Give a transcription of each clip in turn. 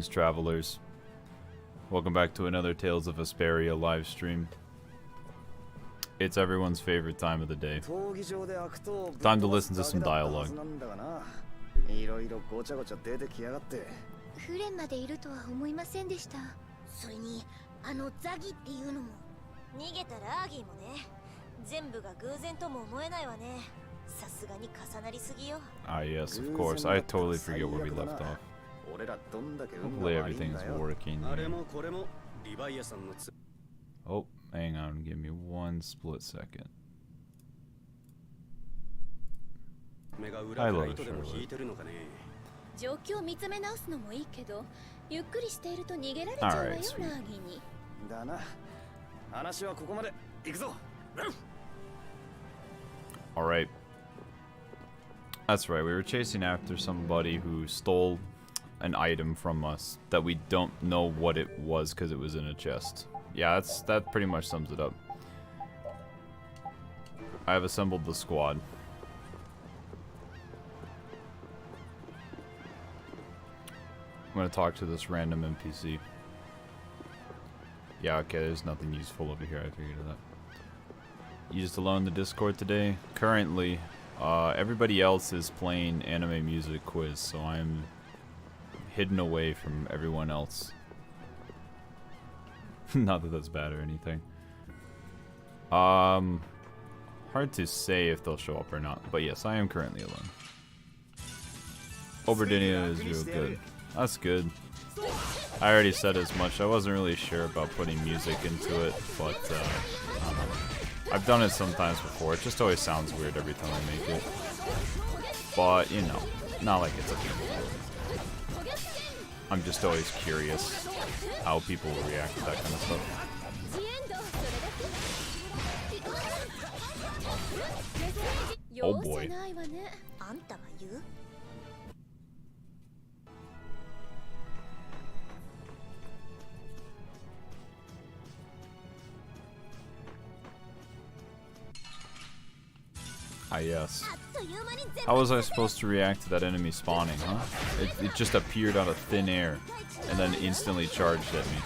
Travelers, welcome back to another Tales of Vesperia live stream. It's everyone's favorite time of the day. Time to listen to some dialogue. Ah yes, of course. I totally forget where we left off. Hopefully everything's working. Oh, hang on, give me one split second. Hello, Charlotte. Alright, sweet. Alright. That's right, we were chasing after somebody who stole an item from us that we don't know what it was because it was in a chest. Yeah, that pretty much sums it up. I have assembled the squad. I'm gonna talk to this random NPC. Yeah, okay, there's nothing useful over here, I figured that. You just alone in the Discord today? Currently, everybody else is playing anime music quiz, so I'm hidden away from everyone else. Not that that's bad or anything. Hard to say if they'll show up or not, but yes, I am currently alone. Oberdinia is real good. That's good. I already said as much. I wasn't really sure about putting music into it, but I don't know. I've done it sometimes before. It just always sounds weird every time I make it. But, you know, not like it's a big deal. I'm just always curious how people will react to that kind of stuff. Oh boy. Ah yes. How was I supposed to react to that enemy spawning, huh? It just appeared out of thin air and then instantly charged at me.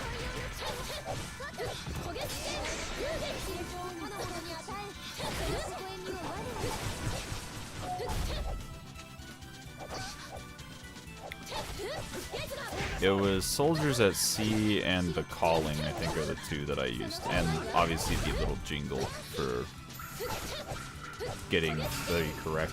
It was Soldiers at Sea and The Calling, I think, are the two that I used. And obviously the little jingle for getting very correct.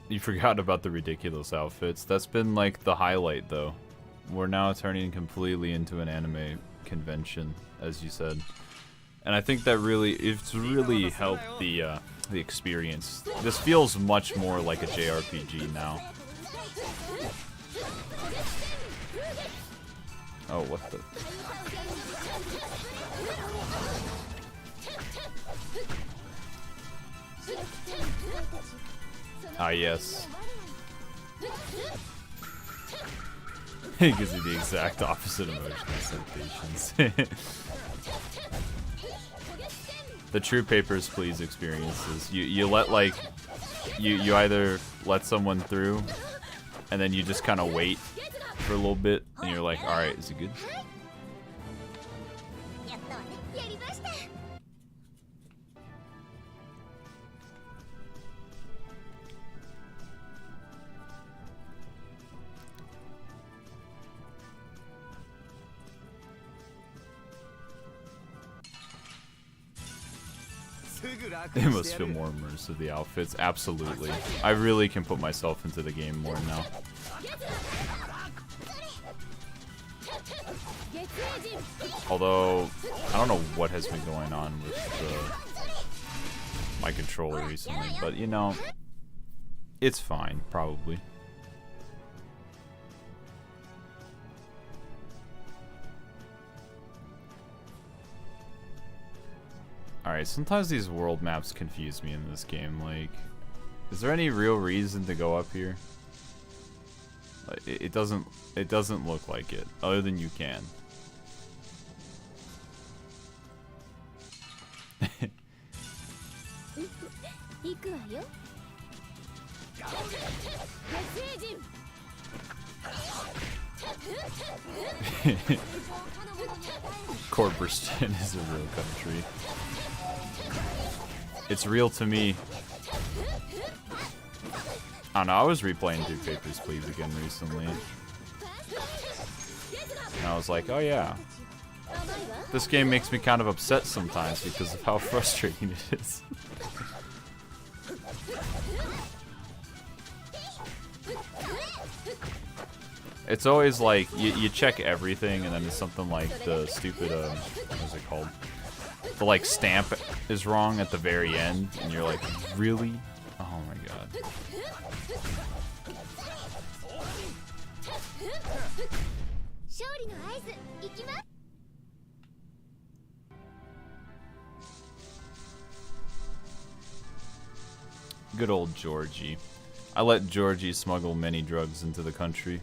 You forgot about the ridiculous outfits. That's been like the highlight though. We're now turning completely into an anime convention, as you said. And I think that it's really helped the experience. This feels much more like a JRPG now. Oh, what the? Ah, yes. It gives you the exact opposite emotional sensations. The true Papers, Please experiences. You let, like, you either let someone through, and then you just kind of wait for a little bit, and you're like, alright, is it good? They must feel more immersive, the outfits. Absolutely. I really can put myself into the game more now. Although, I don't know what has been going on with my controller recently, but you know, it's fine, probably. Alright, sometimes these world maps confuse me in this game. Like, is there any real reason to go up here? It doesn't look like it, other than you can. Corberston is a real country. It's real to me. I don't know, I was replaying through Papers, Please again recently. And I was like, oh yeah. This game makes me kind of upset sometimes because of how frustrating it is. It's always like, you check everything and then it's something like the stupid, what is it called? The like stamp is wrong at the very end and you're like, really? Oh my god. Good old Georgie. I let Georgie smuggle many drugs into the country.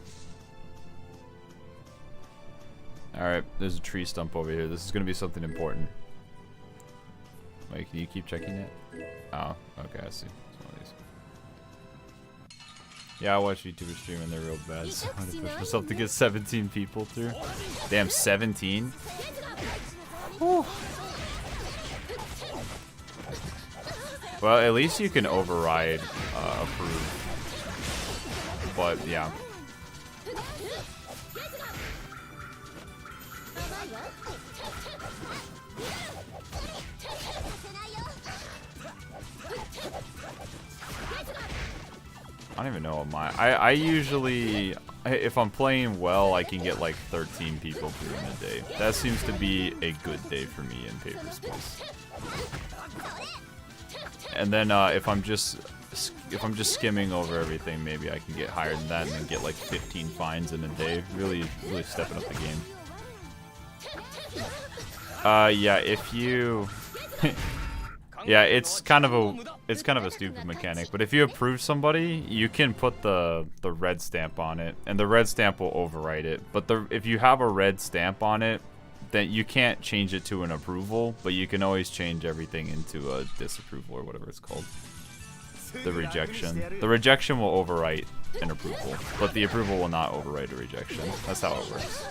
Alright, there's a tree stump over here. This is gonna be something important. Wait, can you keep checking it? Oh, okay, I see. It's one of these. Yeah, I watch YouTubers stream and they're real bad, so I'm gonna push myself to get 17 people through. Damn, 17? Whew. Well, at least you can override approve. But, yeah. I don't even know what my... I usually... If I'm playing well, I can get like 13 people through in a day. That seems to be a good day for me in Papers, Please. And then if I'm just skimming over everything, maybe I can get higher than that and then get like 15 finds in a day. Really stepping up the game. Yeah, if you... yeah, it's kind of a stupid mechanic, but if you approve somebody, you can put the red stamp on it, and the red stamp will overwrite it. But if you have a red stamp on it, then you can't change it to an approval, but you can always change everything into a disapproval or whatever it's called. The rejection. The rejection will overwrite an approval, but the approval will not overwrite a rejection. That's how it works.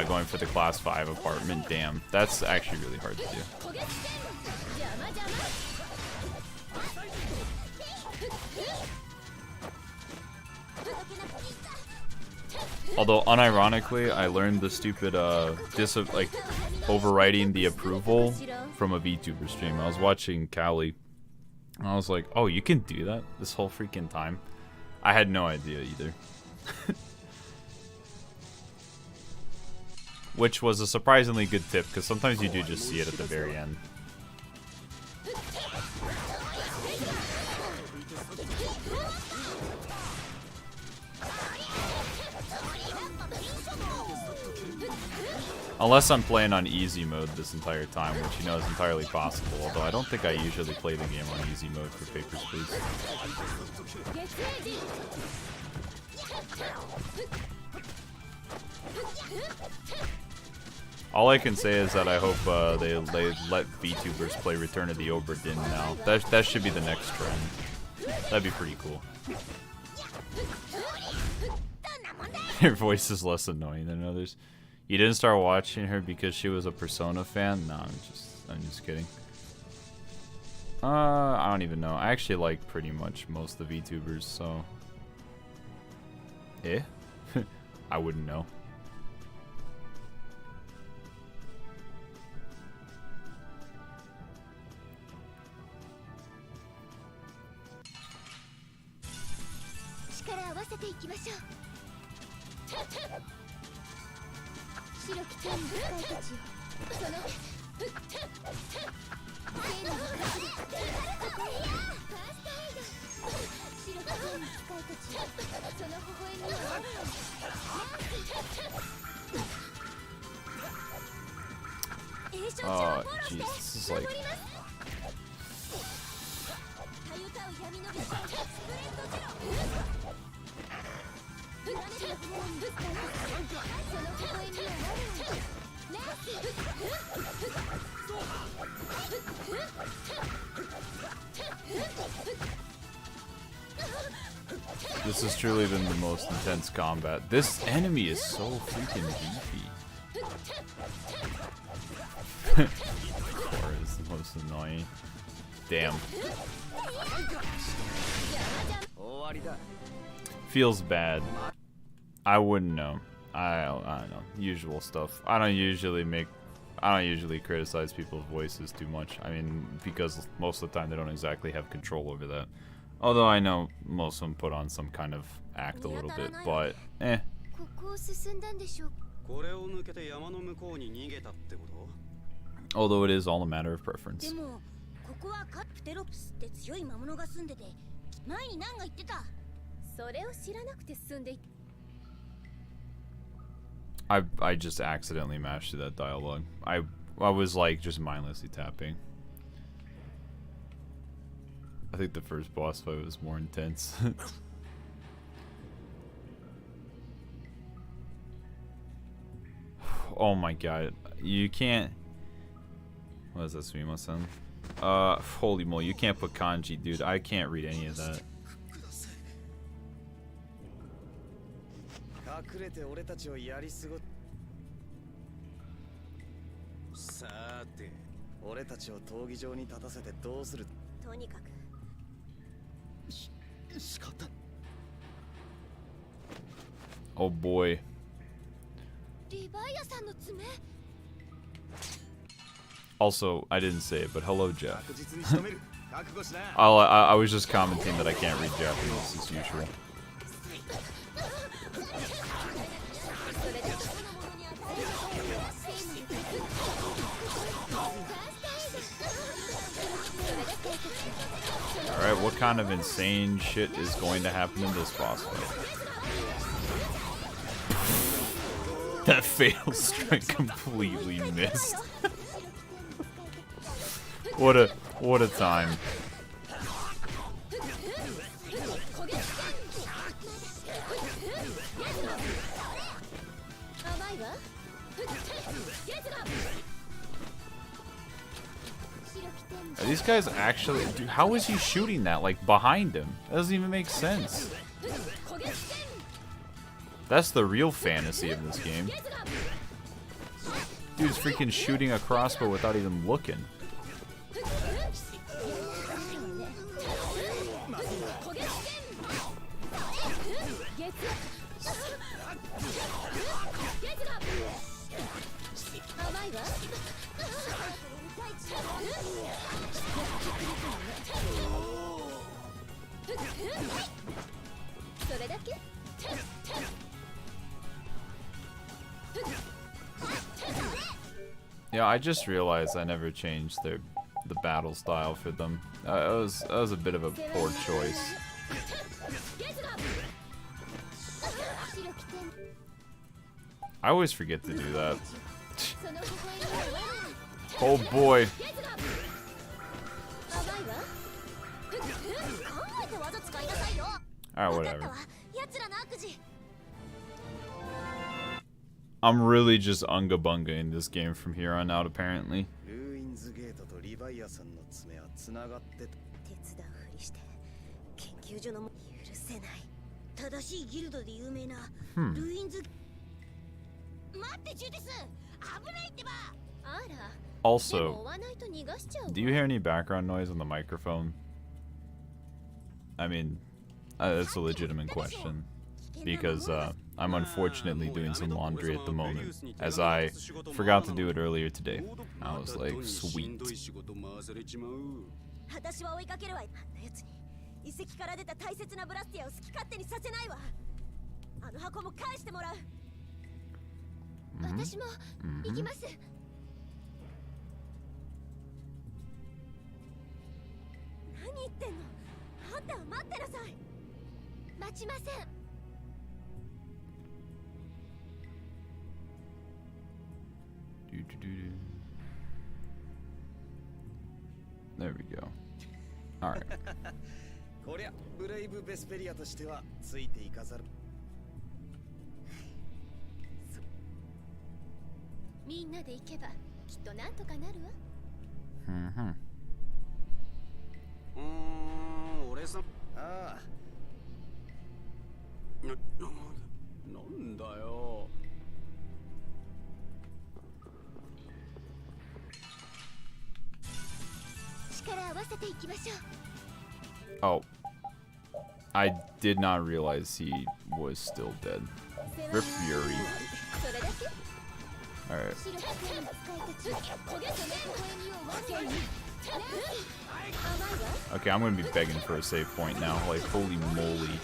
Going for the class 5 apartment, damn. That's actually really hard to do. Although, unironically, I learned the stupid, like, overwriting the approval from a VTuber stream. I was watching Callie, and I was like, oh, you can do that this whole freaking time? I had no idea either. Which was a surprisingly good tip, because sometimes you do just see it at the very end. Unless I'm playing on easy mode this entire time, which you know is entirely possible, although I don't think I usually play the game on easy mode for Papers, Please. All I can say is that I hope they let VTubers play Return of the Obra Dinn now. That should be the next trend. That'd be pretty cool. Her voice is less annoying than others. You didn't start watching her because she was a Persona fan? No, I'm just kidding. I don't even know. I actually like pretty much most of the VTubers, so... Eh? I wouldn't know. Oh, jeez, this is like... This has truly been the most intense combat. This enemy is so freaking beefy. Core is the most annoying. Damn. Feels bad. I wouldn't know. I don't know. Usual stuff. I don't usually criticize people's voices too much. I mean, because most of the time they don't exactly have control over that. Although I know most of them put on some kind of act a little bit, but eh. Although it is all a matter of preference. I just accidentally mashed through that dialogue. I was like just mindlessly tapping. I think the first boss fight was more intense. Oh my god. You can't... What is that, Sumimasen? Holy moly, you can't put kanji, dude. I can't read any of that. Oh boy. Also, I didn't say it, but hello, Jeff. I was just commenting that I can't read Japanese as usual. Alright, what kind of insane shit is going to happen in this boss fight? That fatal strike completely missed. What a time. Are these guys actually... Dude, how is he shooting that? Like, behind him? That doesn't even make sense. That's the real fantasy of this game. Dude's freaking shooting a crossbow without even looking. Yeah, I just realized I never changed the battle style for them. That was a bit of a poor choice. I always forget to do that. Oh boy. Alright, whatever. I'm really just unga bunga in this game from here on out, apparently. Also, do you hear any background noise on the microphone? I mean, that's a legitimate question. Because I'm unfortunately doing some laundry at the moment, as I forgot to do it earlier today. I was like, sweet. There we go. Alright. こりゃブレイブベスペリアとしてはついていかざる。みんなで行けばきっとなんとかなるわ。俺さ、ああ。なんだよ。力合わせていきましょう。Oh. I did not realize he was still dead. Vesperia. Alright. Okay, I'm gonna be begging for a save point now. Like, holy moly.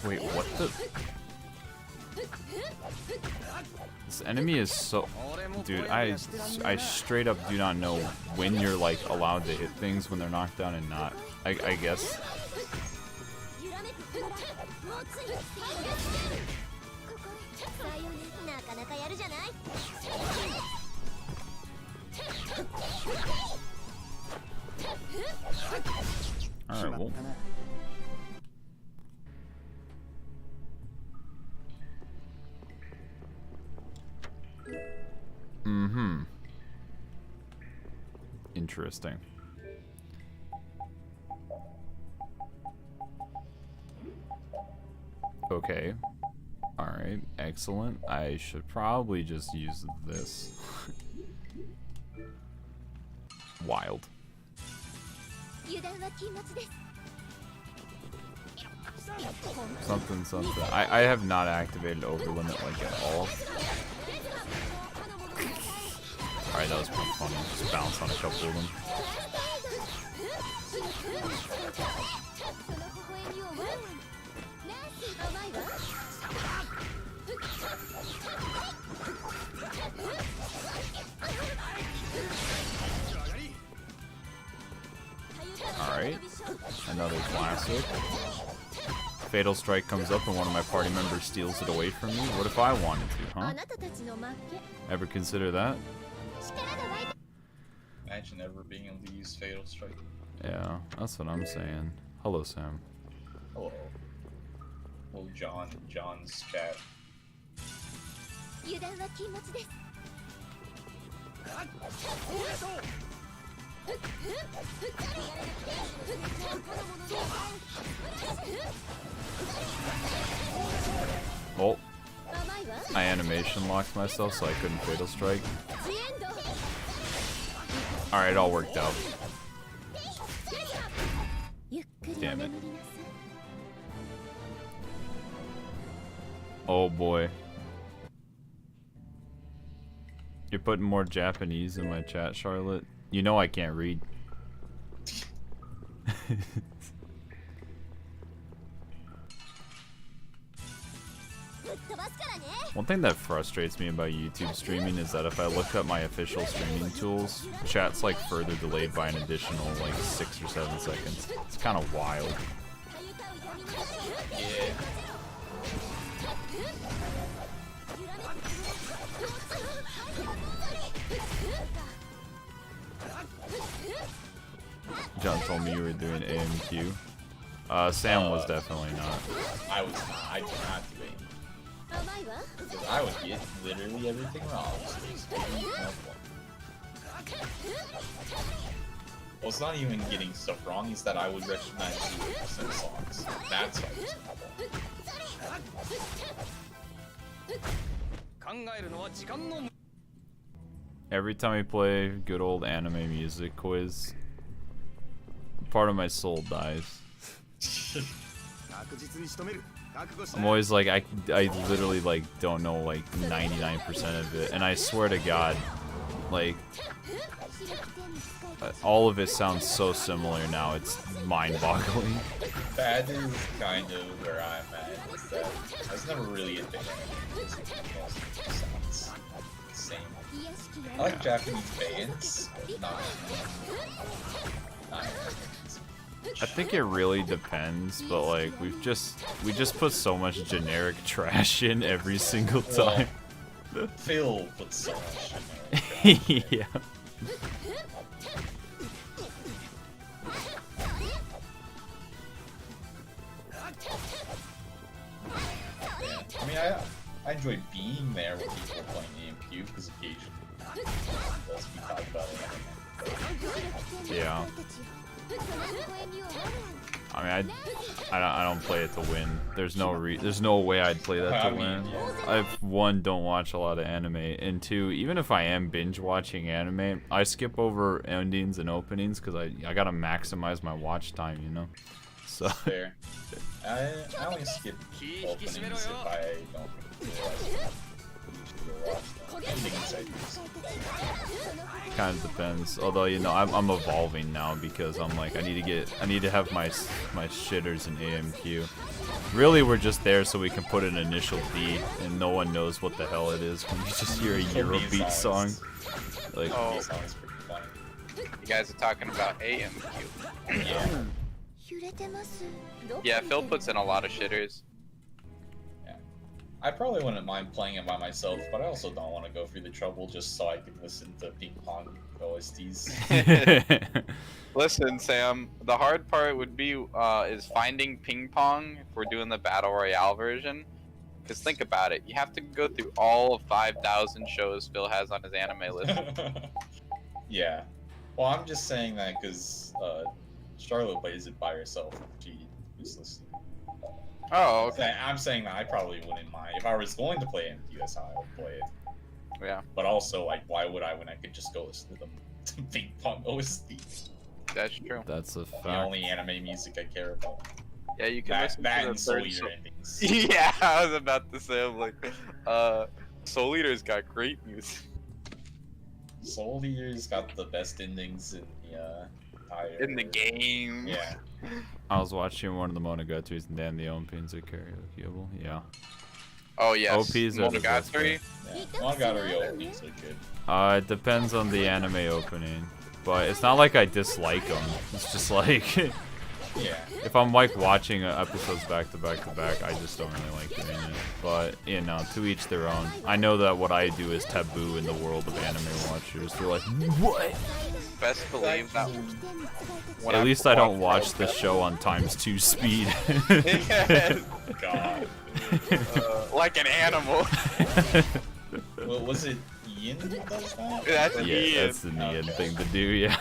Wait, what the? This enemy is so... Dude, I straight up do not know when you're, like, allowed to hit things when they're knocked down and not. I guess. Alright, well. Interesting. Okay. Alright, excellent. I should probably just use this. Wild. Something, something. I have not activated overlimit like at all. Alright, that was pretty funny. Just bounce on a couple of them. Alright, another classic. Fatal Strike comes up and one of my party members steals it away from me. What if I wanted to, huh? Ever consider that? Imagine ever being able to use Fatal Strike. Yeah, that's what I'm saying. Hello, Sam. Hello. Well, John's chat. Oh, I animation locked myself so I couldn't Fatal Strike. Alright, it all worked out. Damn it. Oh boy. You're putting more Japanese in my chat, Charlotte. You know I can't read. One thing that frustrates me about YouTube streaming is that if I look up my official streaming tools, chat's like further delayed by an additional like 6 or 7 seconds. It's kind of wild. Yeah. John told me you were doing AMQ. Sam was definitely not. I was not. I did not do AMQ. Because I would get literally everything wrong. Well, it's not even getting stuff wrong, it's that I would recognize 0% songs. That's what I was. Every time I play good old anime music quiz, part of my soul dies. I'm always like, I literally like don't know like 99% of it, and I swear to God, like all of it sounds so similar now. It's mind-boggling. That is kind of where I'm at. Is that I was never really a big sounds the same. I like Japanese bands, not I think it really depends, but like we just put so much generic trash in every single time. Well, Phil puts so much in there. Yeah. I mean, I enjoy being there when people are playing AMQ because occasionally as we talk about it. Yeah. I mean, I don't play it to win. There's no way I'd play that to win. I've one, don't watch a lot of anime, and two, even if I am binge watching anime, I skip over endings and openings because I gotta maximize my watch time, you know. So. Fair. I only skip openings if I don't Kind of depends. Although, you know, I'm evolving now because I'm like, I need to have my shitters in AMQ. Really, we're just there so we can put an initial D, and no one knows what the hell it is when you just hear a Eurobeat song. Like, oh, you guys are talking about AMQ. Yeah. Yeah, Phil puts in a lot of shitters. I probably wouldn't mind playing it by myself, but I also don't want to go through the trouble just so I can listen to ping pong OSTs. Listen, Sam, the hard part would be is finding ping pong if we're doing the battle royale version. Because think about it, you have to go through all of 5,000 shows Phil has on his anime list. Yeah. Well, I'm just saying that because Charlotte plays it by herself. She is listening. Oh, okay. I'm saying that I probably wouldn't mind. If I was going to play MQ, that's how I would play it. Yeah. But also, like, why would I when I could just go listen to the ping pong OST? That's true. That's a fact. The only anime music I care about. Yeah, you can listen that to and the Soul third Eater endings. Yeah, I was about to say, I'm like, Soul Eater's got great music. Soul Eater's got the best endings in the entire... In the game. Yeah. I was watching one of the Monogatari's and then the OPs are karaokeable. Yeah. Oh yes. OPs are the best. Monogatari. Yeah. Monogatari openings are good. It depends on the anime opening, but it's not like I dislike them. It's just like, Yeah. if I'm like watching episodes back to back to back, I just don't really like doing it. But you know, to each their own. I know that what I do is taboo in the world of anime watchers. They're like, what? Best believe that. At least I don't watch the show on ×2 speed. God. Like an animal. Well, was it Ian who does that? That's Yeah, Ian. that's the Ian thing to do, yeah.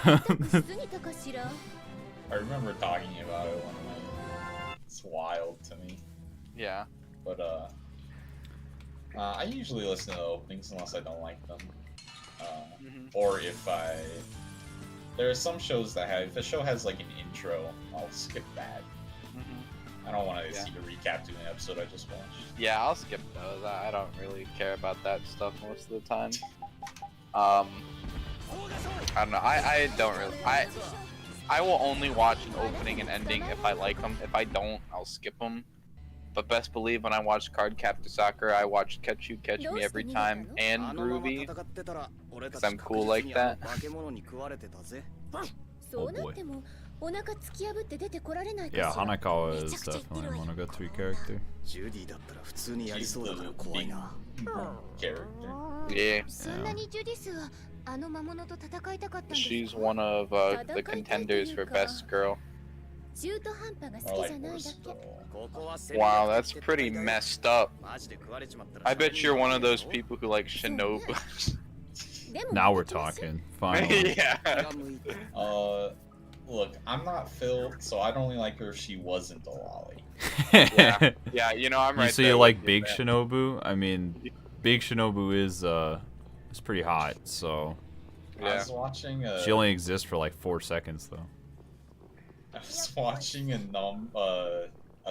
I remember talking about it one night. It's wild to me. Yeah. But, I usually listen to the openings unless I don't like them. Or if there are some shows that have, if a show has like an intro, I'll skip that. I don't want to see the recap to an episode I just watched. Yeah, I'll skip those. I don't really care about that stuff most of the time. I don't know. I don't really. I will only watch an opening and ending if I like them. If I don't, I'll skip them. But best believe when I watch Card Captor Sakura, I watch Catch You Catch Me every time and Groovy. Because I'm cool like that. Oh boy. Yeah, Hanakawa is definitely a Monogatari character. She's the big character. Yeah. She's one of the contenders for best girl. Or like worst Wow, that's pretty messed up. I bet you're one of those people who like Shinobu. Now we're talking. Finally. Yeah. Look, I'm not Phil, so I'd only like her if she wasn't a lolly. Yeah. Yeah, you know, I'm right. So you like Big Shinobu? I mean, Big Shinobu is pretty hot, so. I was watching She only exists for like 4 seconds though. I was watching a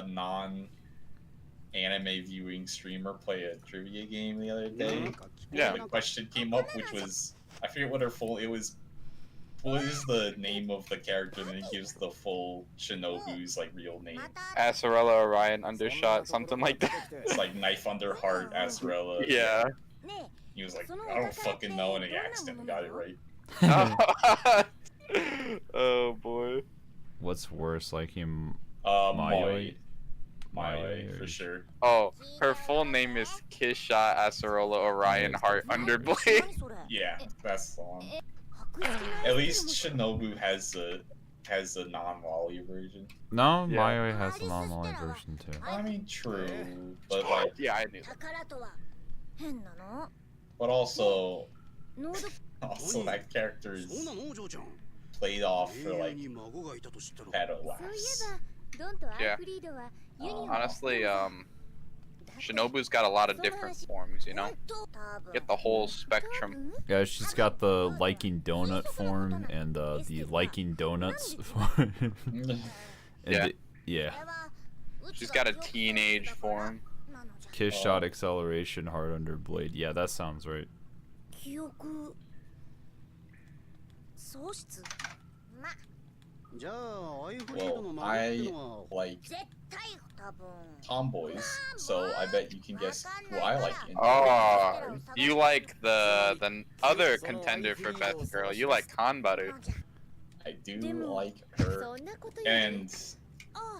non anime viewing streamer play a trivia game the other day. Yeah. The question came up, which was, I forget what her full. It was, what is the name of the character? And it gives the full Shinobu's like real name. Acerella Orion Undershot, something like that. It's like knife under heart, Acerella. Yeah. He was like, I don't fucking know, and he accidentally got it right. Oh boy. What's worse, like him? Mayoi. Mayoi, For sure. Oh, her full name is Kisha Acerola Orion Heart Underblade. Yeah, that's the one. At least Shinobu has a non-volley version. No, Yeah. Mayoi has the non-volley version too. I mean, true, but like, Yeah, I knew that. but also that character is played off for like pedo laughs. Yeah. Honestly, Shinobu's got a lot of different forms, you know? Get the whole spectrum. Yeah, she's got the liking donut form and the liking donuts form. And Yeah. yeah. She's got a teenage form. Kiss shot acceleration hard under blade. Yeah, that sounds right. Well, I like tomboys, so I bet you can guess who I like. Oh, you like the other contender for best girl. You like Kanbaru. I do like her, and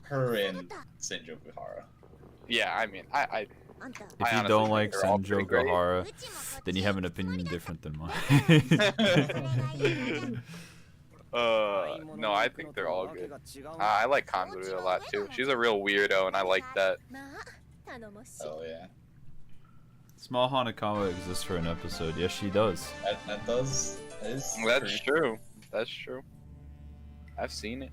her and Senjo Kuhara. Yeah, I mean, I If I you honestly don't think like they're all Senjo pretty great. Gahara, then you have an opinion different than mine. No, I think they're all good. I like Kanbaru a lot too. She's a real weirdo, and I like that. Oh yeah, Small Hanakawa exists for an episode. Yes, she does. that does. That is That's true. That's true. I've seen it.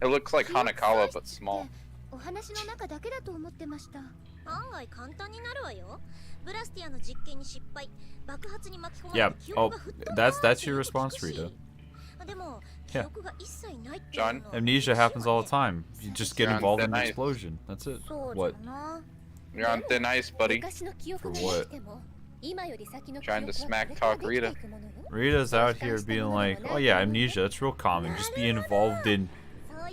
It looks like Hanakawa, but small. お話の中だけだと思ってました案外簡単になるわよブラスティアの実験に失敗爆発に巻き込ま Yeah. れて記 Oh, 憶が吹っ飛んだ that's ってい your う response, 美しい Rita. でも記憶が一切ないっていう John? の Amnesia happens all the time. You just get You're on involved thin in the ice. explosion. That's it. そうじ What? ゃな You're on thin ice, buddy. 昔の記憶が For what? なくても今より先の記 Trying 憶 to は smack これから talk できて Rita. いくものよ Rita's out here being like, oh yeah, amnesia, that's real common. Just be involved in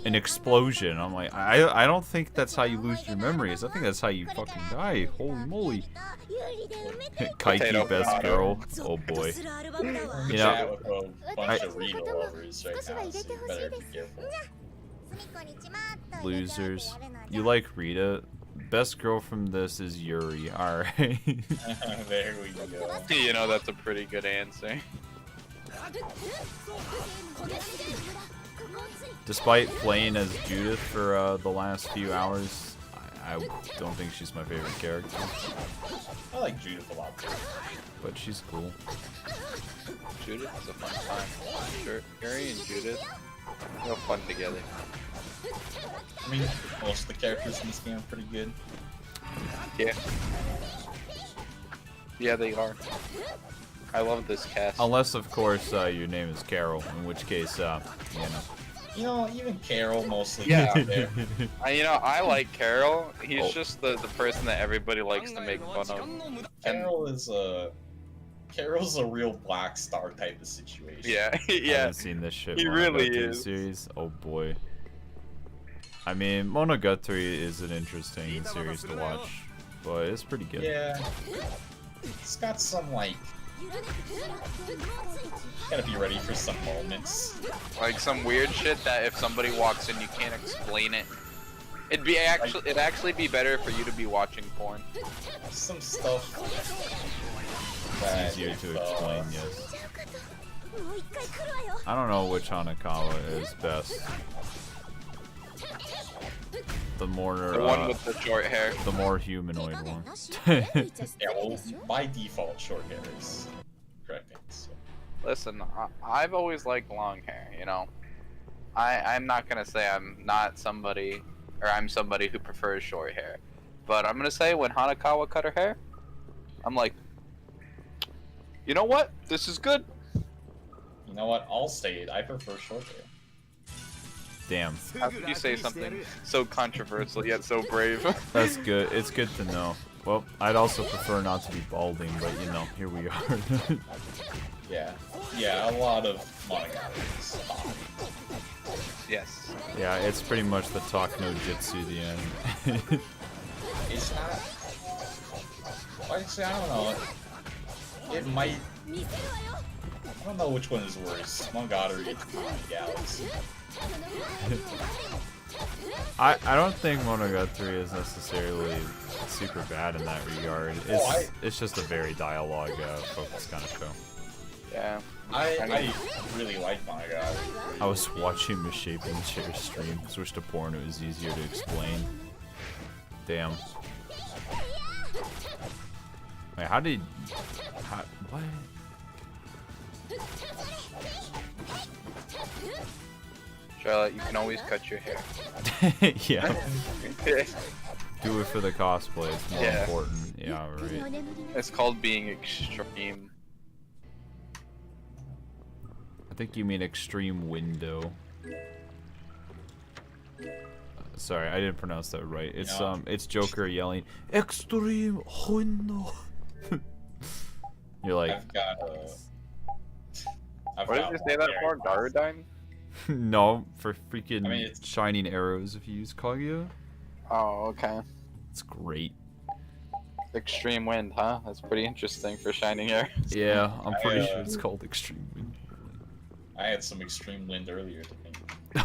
an explosion. I'm like, I don't think that's how you lose your memories. I think that's how you fucking die. Holy moly. Kaiki, Potato best potato. girl. Oh ゾッと boy. するアルバムだわ You Chat know, with a bunch of Rita lovers right now, so you better be careful. 隅っこにちまっと losers. You like Rita? Best girl from this is Yuri. Alright. There we go. You know, that's a pretty good answer. Despite playing as Judith for the last few hours, I don't think she's my favorite character. I like Judith a lot too. But she's cool. Judith is a fun time. Sure, Yuri and Judith, real fun together. I mean, most of the characters in this game are pretty good. Yeah. Yeah, they are. I love this cast. Unless, of course, your name is Carol, in which case, you know. You know, even Carol mostly Yeah. gets there. You know, I like Carol. He's Oh. just the person that everybody likes to make fun of. Carol's a real Black Star type of situation. Yeah, I yeah. haven't seen this shit. He Monogatari really is. Series. Oh boy. I mean, Monogatari is an interesting series to watch, but it's pretty good. Yeah. It's got some, like, gotta be ready for some moments. Like some weird shit that if somebody walks in, you can't explain it. It'd actually be better for you to be watching porn. Some stuff It's that easier to explain, yes. もう一回来るわよ I don't know which Hanakawa is best. The more, The one with the short hair. the more humanoid one. Yeah, well, by default, short hair is correct. So. Listen, I've always liked long hair, you know? I'm not gonna say I'm not somebody, or I'm somebody who prefers short hair. But I'm gonna say when Hanakawa cut her hair, I'm like, you know what? This is good. You know what? I'll say it. I prefer short hair. Damn. How could you say something so controversial yet so brave? That's good. It's good to know. Well, I'd also prefer not to be balding, but you know, here we are. Yeah. Yeah, a lot of monogatari's. Yes. Yeah, it's pretty much the talk no jitsu, the end. It's not. Actually, I don't know. It might. I don't know which one is worse. Monogatari or Galaxy. I don't think Monogatari is necessarily super bad in that regard. It's just a very dialogue focused kind of show. Yeah. I really like Monogatari. I was watching Misshapen Chair stream, switched to porn, it was easier to explain. Damn. Wait, what? Charlotte, you can always cut your hair. Yeah. Do it for the cosplay, it's more important. Yeah, right. It's called being extreme. I think you mean extreme window. Sorry, I didn't pronounce that right. It's it's Joker yelling extreme window. You're like, what did you say that for? Garudine? no, for freaking shining arrows if you use Kaguya. Oh, okay. It's great. Extreme wind, huh? That's pretty interesting for shining arrows. Yeah, I'm pretty sure it's called extreme wind. I had some extreme wind earlier today.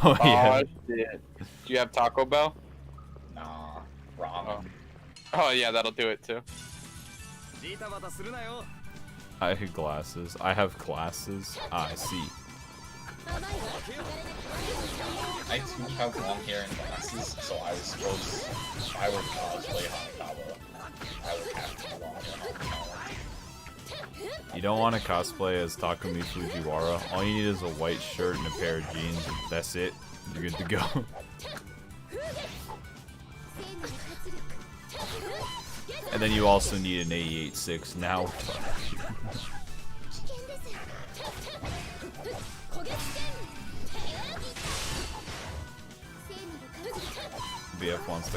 Oh yeah. Oh, shit. Do you have Taco Bell? Nah, ramen. Oh yeah, that'll do it too. I have glasses. I have glasses. I see. I too have long hair and glasses, so I was supposed, if I were to cosplay Hanakawa, I would have to have long hair and Hanakawa. You don't want to cosplay as Takumi Fujiwara. All you need is a white shirt and a pair of jeans. And that's it. You're good to go. And then you also need an 88.6. Now we're talking. BF wants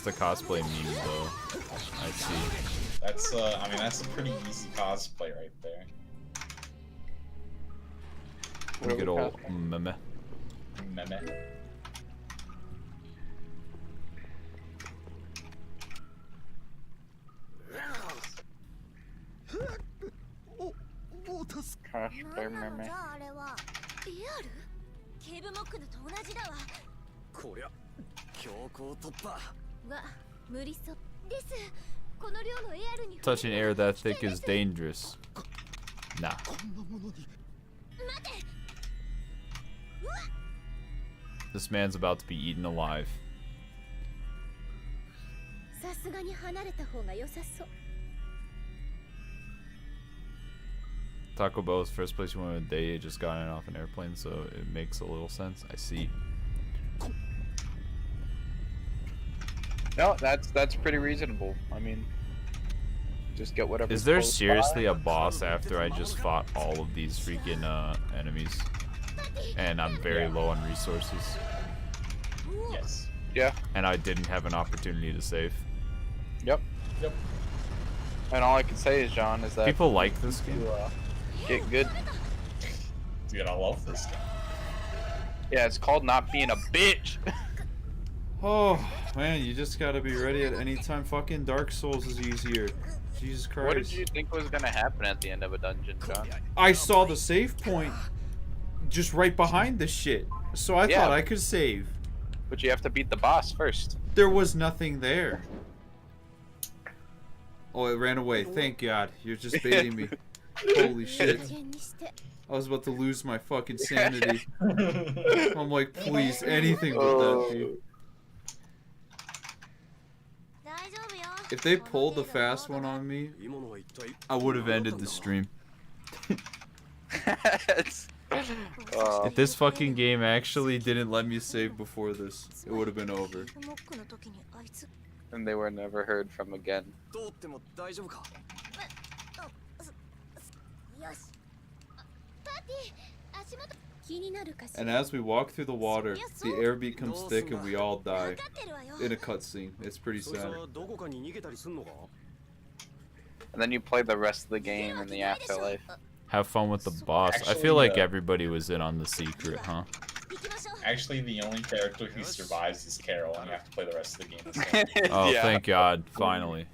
to cosplay me though. I see. That's I mean that's a pretty easy cosplay right there. Good old meme. Meme. Cosplay meme. リアル？ケーブモックのと同じだわ。こりゃ強行突破。わ、無理そうです。この量のエアルに Touching air that thick is dangerous. Nah. 待て。 This man's about to be eaten alive. さすがに離れた方が良さそう。 Taco Bell is the first place you went on a date. It just gotten off an airplane, so it makes a little sense. I see. No, that's pretty reasonable. I mean, just get whatever. Is there seriously a boss after I just fought all of these freaking enemies? And I'm very low on resources. Yes. Yeah. And I didn't have an opportunity to save. Yep. Yep. And all I can say is, John, is that People like this game. Get good. Dude, I love this game. Yeah, it's called not being a bitch. Oh man, you just gotta be ready at any time. Fucking Dark Souls is easier. Jesus Christ. What did you think was gonna happen at the end of a dungeon, John? I saw the save point just right behind this shit. So I thought I could save. But you have to beat the boss first. There was nothing there. Oh, it ran away. Thank God. You're just baiting me. Holy shit. I was about to lose my fucking sanity. I'm like, please, anything but that, dude. If they pulled the fast one on me, I would have ended the stream. If this fucking game actually didn't let me save before this, it would have been over. And they were never heard from again. 通っても大丈夫か。よし。パーティー、足元。気になるかしら。 And as we walk through the water, the air becomes thick and we all die in a cutscene. It's pretty そいつ sad. はどこかに逃げたりすんのか？ And then you play the rest of the game in the afterlife. Have fun with the boss. I Actually, feel like everybody was in on the secret, huh? Actually, the only character who survives is Carol, and you have to play the rest of the game the same. Oh, Yeah. thank God, finally.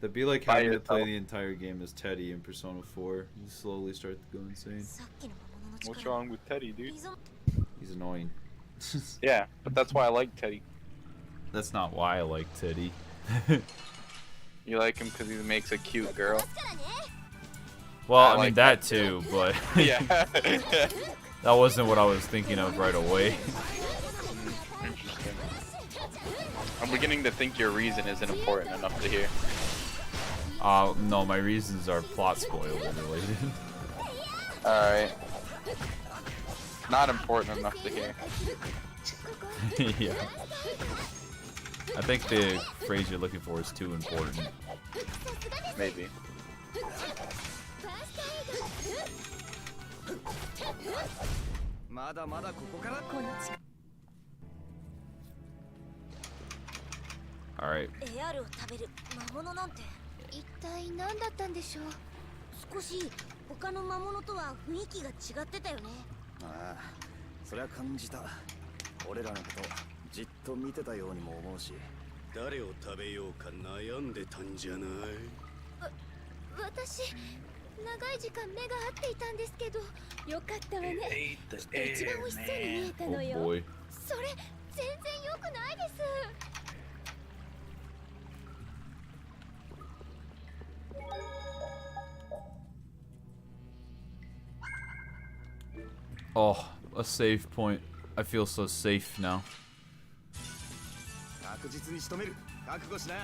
That'd be like By having to play yourself. the entire game as Teddy in Persona 4. You slowly start to go insane. さっきの魔物の What's 力 wrong with Teddy, dude? He's annoying. Yeah, but that's why I like Teddy. That's not why I like Teddy. You like him because he makes a cute girl. Well, I I mean like that too, but Yeah. that wasn't what I was thinking of right away. Interesting. I'm beginning to think your reason isn't important enough to hear. No, my reasons are plot spoiler related. Alright. Not important enough to hear. Yeah. I think the phrase you're looking for is too important. Maybe. まだまだここから。この力 Alright. エアルを食べる魔物なんて一体何だったんでしょう。少し他の魔物とは雰囲気が違ってたよね。ああ、そりゃ感じた。俺らのことじっと見てたようにも思うし。誰を食べようか悩んでたんじゃない？私長い時間目が合っていたんですけど、よかったわね。きっと一番美味しそうに見えた Oh のよ。 boy. それ全然良くないです。 Oh, a save point. I feel so safe now. 確実に仕留める。覚悟しな。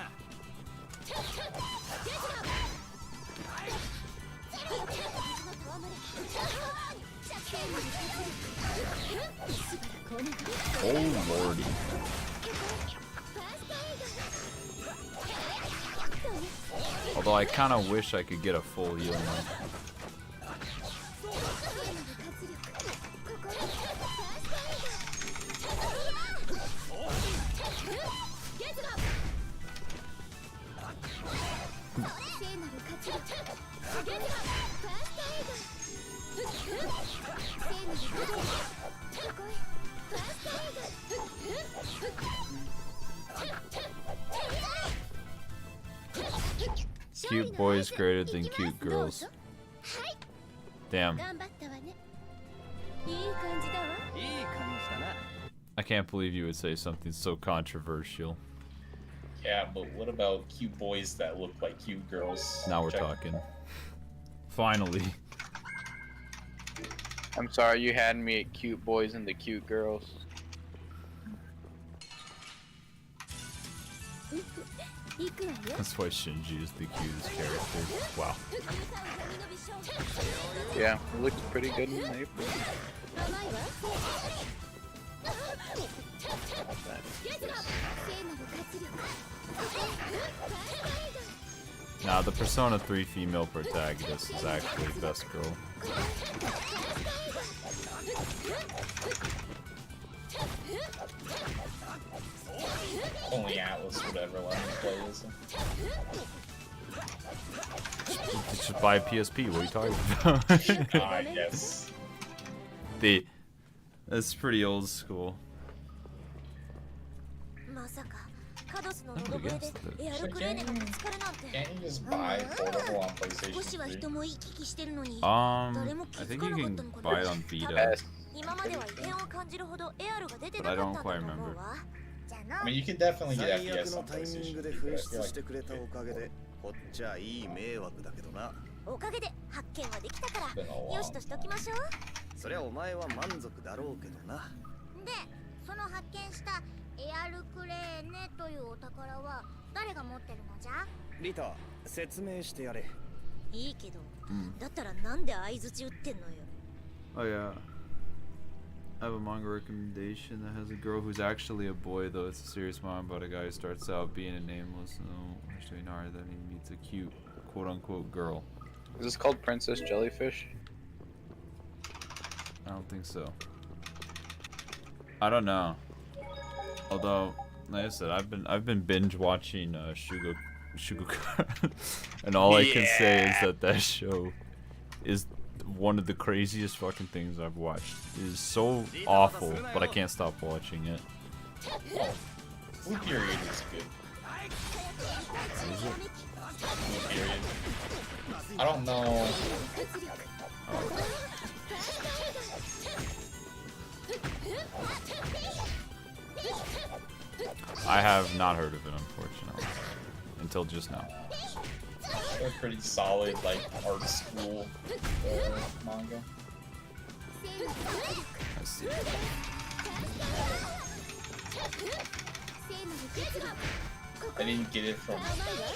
Oh lordy. Although I kind of wish I could get a full heal now. Cute boys greater than cute girls. Damn. 頑張ったわね。いい感じだわ。いい感じだな。 I can't believe you would say something so controversial. Yeah, but what about cute boys that look like cute girls? Now we're Check. talking. Finally. I'm sorry you had me at cute boys and the cute girls. 行くわよ。 That's why Shinji is the cutest character. Wow. Yeah, it looks pretty good in April. 甘いわ。 Nah, the Persona 3 female protagonist is actually the best girl. Only Atlas would ever let me play as him. You should buy a PSP, what are you talking about? I guess. That's pretty old school. まさかカドスのロドブレでエアルクレーネが見つかるなんて。 Can't you just buy Portable on 少しは PlayStation 人も行き来してるのに。 I 誰も気 think づか you なかっ can たのか buy な。 it on Vita. Yes. 今までは異変を感じるほどエアルが出て But な I か don't ったんだ quite と remember. 思うわ。じゃあ I な mean, you could definitely get 最悪 FPS の on タイミン PlayStation グで 2, 紛 but I 失 feel して like くれたおかげでこっちはいい迷惑だけどな。おかげで発見はできたから it's been a long よしとしときましょう。そりゃお前は満足だろうけどな。で、その発見したエアルクレーネというお宝は誰が持ってるのじゃ？リタ、説明してやれ。いいけど、だったらなんで相槌打ってんのよ。 Oh yeah. I have a manga recommendation that has a girl who's actually a boy, though it's a serious manga about a guy who starts out being a nameless and then he meets a cute quote-unquote girl. Is this called Princess Jellyfish? I don't think so. I don't know. Although, like I said, I've been binge watching Shugo, and all I can say is that show is one of the craziest fucking things I've watched. It is so awful, but I can't stop watching it. Blue Period is good. Is it? Blue Period. I don't know. I have not heard of it, unfortunately, until just now. They're pretty solid, like art school manga. I see. I didn't get it from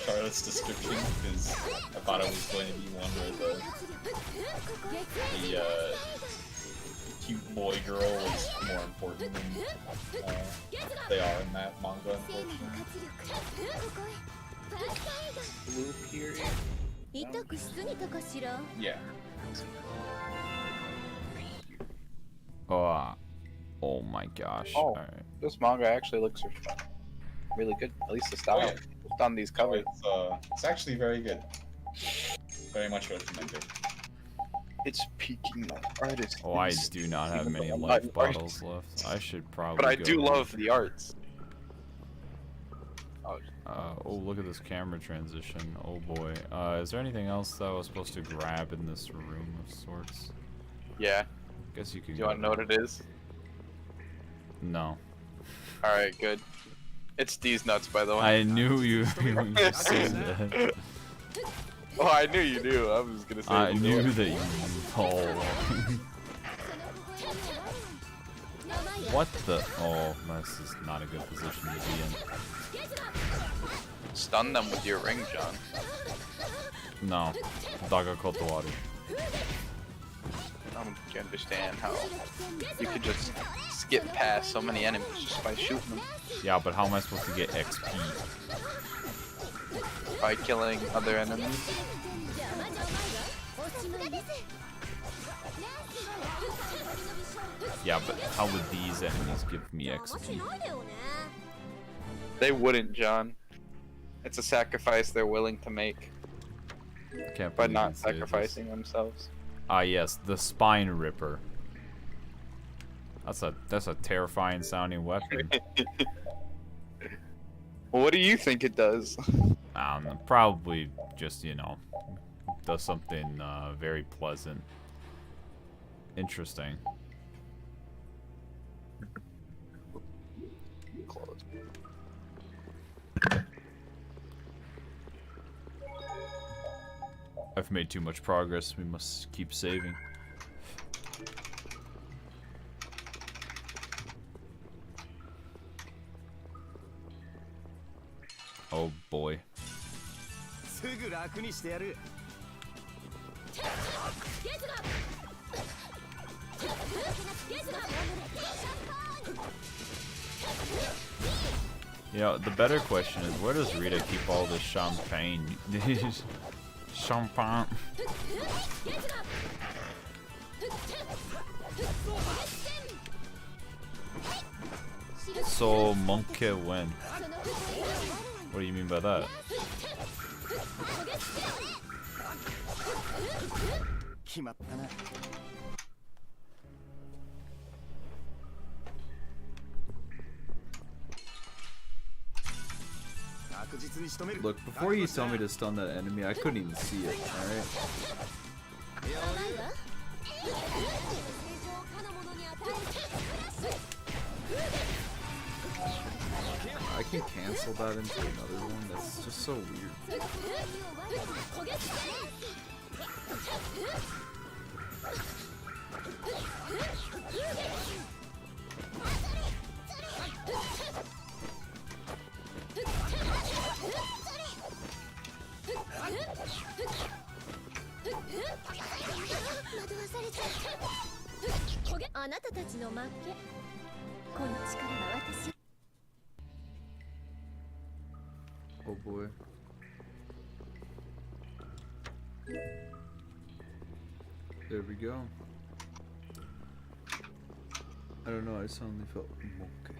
Charlotte's description because I thought it was going to be one where the cute boy girl was more important than they are in that manga, unfortunately. Blue period. Yeah. Oh my gosh. Oh, Alright. this manga actually looks really good. At least the style. Oh, yeah. It's on these covers. It's actually very good. Very much recommended. It's peaking my artist. Oh, I do not have many life bottles left. I should probably But I go do ahead. love the arts. Oh, look at this camera transition. Oh boy. Is there anything else that I was supposed to grab in this room of sorts? Yeah. Guess you could. Do you want to know what it is? No. Alright, good. It's these nuts, by the way. I knew you were saying that. Oh, I knew you knew. I was gonna say. I knew that you all. What the? Oh, this is not a good position to be in. Stun them with your ring, John. No. Daga Kotowaru. I don't understand how you could just skip past so many enemies just by shooting them. Yeah, but how am I supposed to get XP? By killing other enemies. Yeah, but how would these enemies give me XP? They wouldn't, John. It's a sacrifice they're willing to make Can't by believe not you say this. sacrificing themselves. Ah, yes, the Spine Ripper. That's a terrifying sounding weapon. Well, what do you think it does? Probably just, does something very pleasant. Interesting. Close. I've made too much progress. We must keep saving. Oh boy. The better question is, where does Rita keep all this champagne? Champagne. So, monkey when? What do you mean by that? Look, before you tell me to stun that enemy, I couldn't even see it, alright? I can cancel that into another one? That's just so weird. Oh boy. There we go. I don't know, I suddenly felt okay.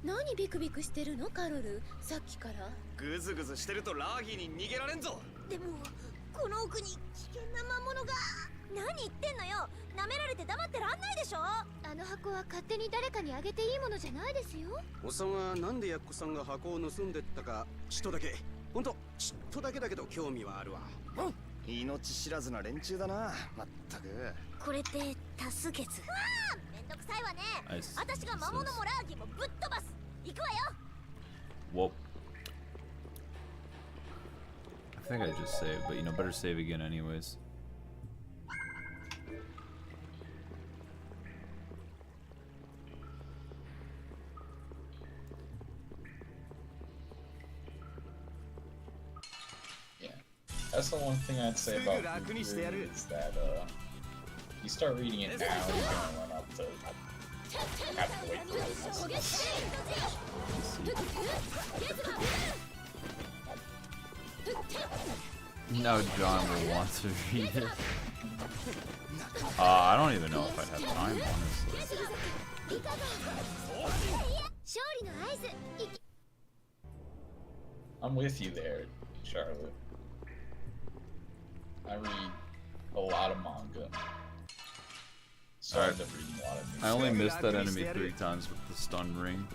何ビクビクしてるのカロル、さっきから。グズグズしてるとラーギーに逃げられんぞ。でもこの奥に危険な魔物が。何言ってんのよ。舐められて黙ってらんないでしょ。あの箱は勝手に誰かにあげていいものじゃないですよ。おっさんはなんでヤッコさんが箱を盗んでったかちっとだけ、ほんとちっとだけだけど興味はあるわ。命知らずな連中だな、まったく。これって多数決。わあ、めんどくさいわね。私が魔物もラーギーもぶっ飛ばす。行くわよ。Whoop. I think I just saved, but you know, better save again anyways. That's the one thing I'd say about Vesperia is that you start reading it now, you're gonna run up to have to wait for it. Now John will want to read it. I don't even know if I'd have time, honestly. I'm with you there, Charlotte. I read a lot of manga. Started reading a lot of I only missed that enemy 3 times with the stun ring.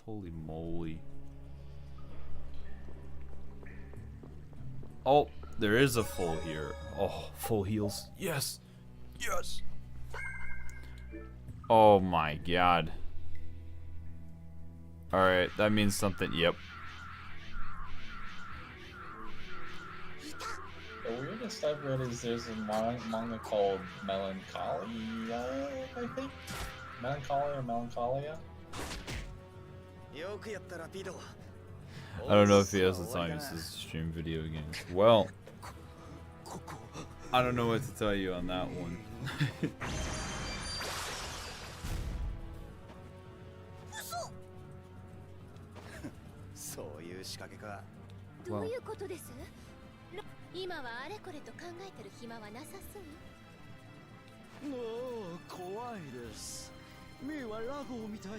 Holy moly. Oh, there is a full here. Oh, full heals. Yes. Yes. Oh my god. Alright, that means something. Yep. The weirdest I've read is there's a manga called Melancholia, I think? Melancholia or Melancholia? I don't know if he has the time to stream video games. Well, I don't know what to tell you on that one. Well, どういうことです？今はあれこれと考えてる暇はなさそう。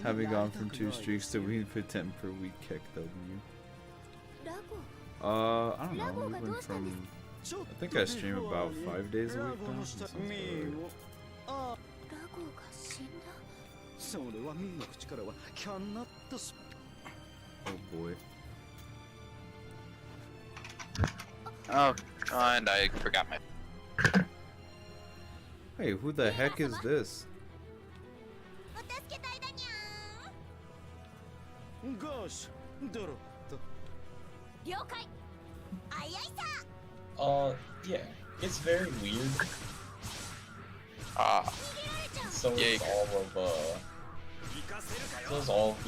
Having gone from 2 streaks to winning for 10 per week, kick W. I don't know. We went from. I think I stream about 5 days a week now. That sounds about right. Oh boy. Oh, and I forgot my. Hey, who the heck is this? Yeah, it's very weird. So Yay. is all of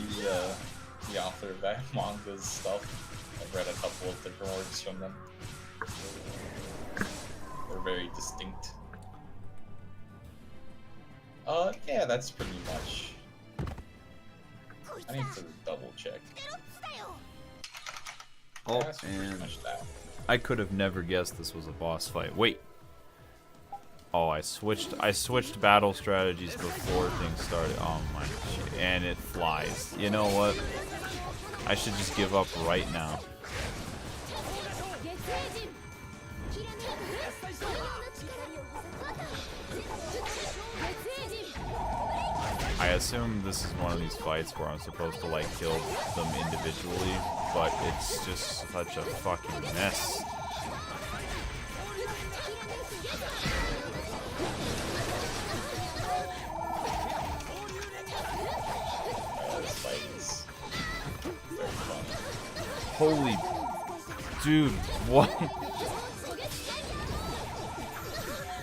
the author of that manga's stuff. I've read a couple of different works from them. They're very distinct. Yeah, that's pretty much. I need to double check. Oh, That's pretty and much that. I could have never guessed this was a boss fight. Wait. Oh, I switched battle strategies before things started. Oh my shit. And it flies. You know what? I should just give up right now. I assume this is one of these fights where I'm supposed to like kill them individually, but it's just such a fucking mess. This fight is very fun. Holy dude, what?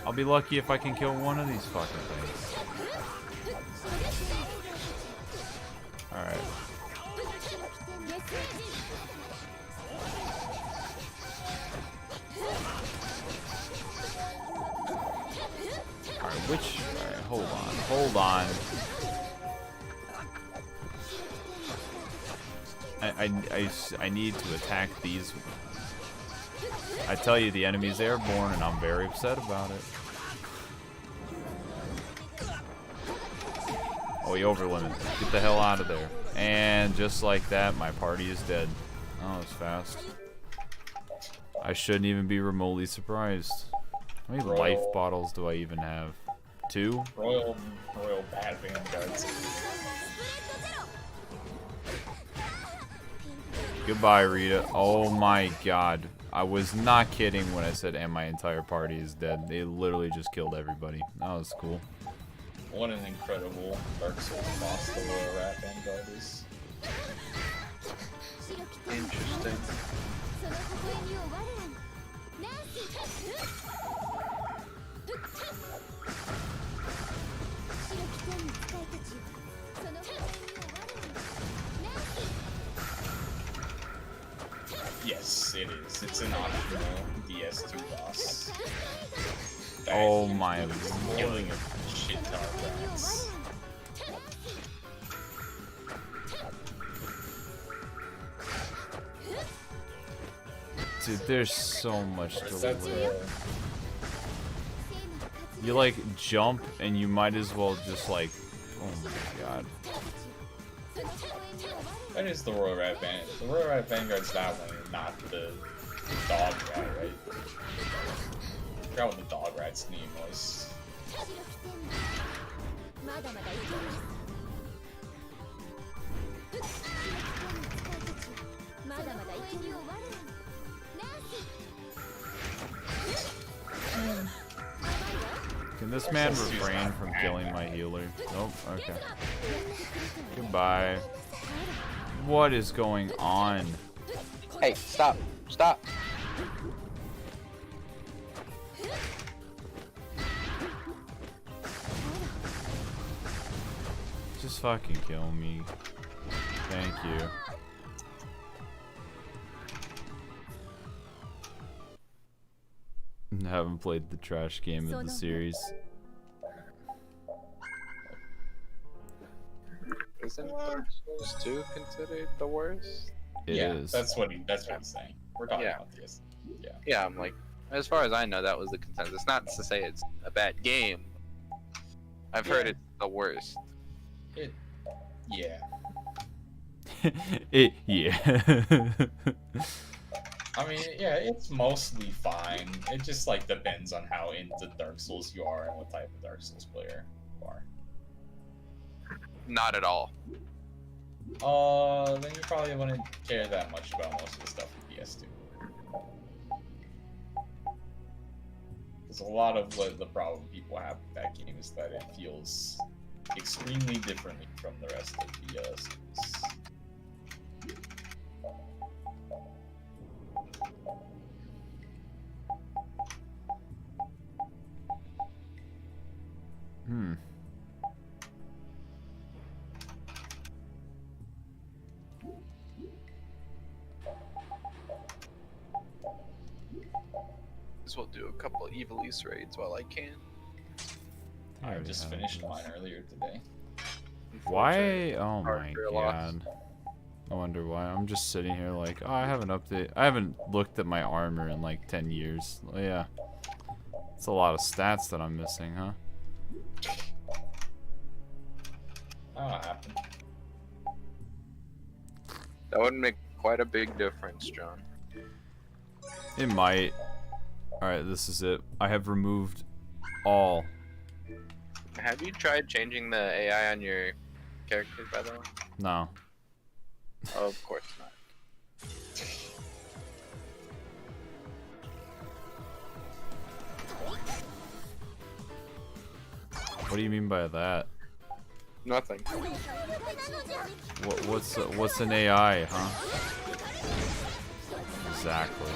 I'll be lucky if I can kill one of these fucking things. Alright. Which? Alright, hold on. I need to attack these. I tell you, the enemy's airborne, and I'm very upset about it. Oh, he overlimit. Get the hell out of there. And just like that, my party is dead. Oh, it's fast. I shouldn't even be remotely surprised. How many life bottles do I even have? 2? Royal Bad Vanguards. Goodbye, Rita. Oh my god. I was not kidding when I said, and my entire party is dead. They literally just killed everybody. That was cool. What an incredible Dark Souls boss the Royal Rat Vanguard is. Interesting. Yes, it is. It's an optional DS2 boss. Oh my Killing a shit ton of rats. Dude, there's so much to That's learn. You like jump and you might as well just like, oh my god. That is the Royal Rat Vanguard. The Royal Rat Vanguard's that one, not the dog rat, right? I forgot what the dog rat's name was. Can this man refrain from killing my healer? Nope, okay. Goodbye. What is going on? Hey, stop. Stop. Just fucking kill me. Thank you. Haven't played the trash game of the series. Isn't Dark Souls 2 considered the worst? It is. That's what he's saying. We're talking about this. Yeah. Yeah, I'm like, as far as I know, that was the consensus. Not to say it's a bad game. I've heard it's the worst. Yeah. Yeah. I mean, yeah, it's mostly fine. It just like depends on how into Dark Souls you are and what type of Dark Souls player you are. Not at all. Then you probably wouldn't care that much about most of the stuff in PS2. Because a lot of what the problem people have with that game is that it feels extremely differently from the rest of the series. We'll do a couple of Evil East raids while I can. I just finished mine earlier today. Why? Oh my god. I wonder why. I'm just sitting here like, oh, I haven't looked at my armor in like 10 years. Oh, yeah. It's a lot of stats that I'm missing, huh? That'll happen. That would make quite a big difference, John. It might. Alright, this is it. I have removed all. Have you tried changing the AI on your characters, by the way? No. Oh, of course not. What do you mean by that? Nothing. What's an AI, huh? Exactly.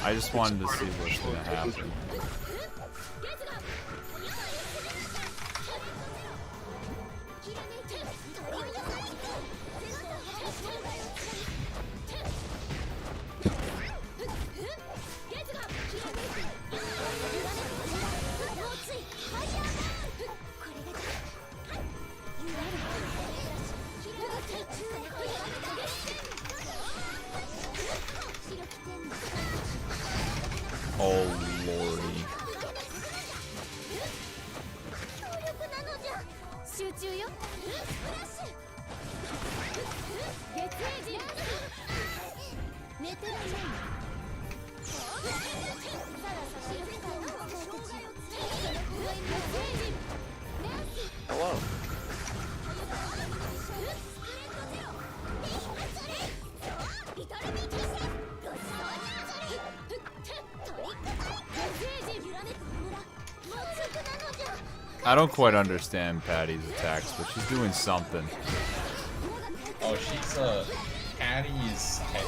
I just wanted to see what's gonna happen. 集中よ。月影人寝てらんない。Hello. I don't quite understand Patty's attacks, but she's doing something. Oh, she's Patty's Teddy.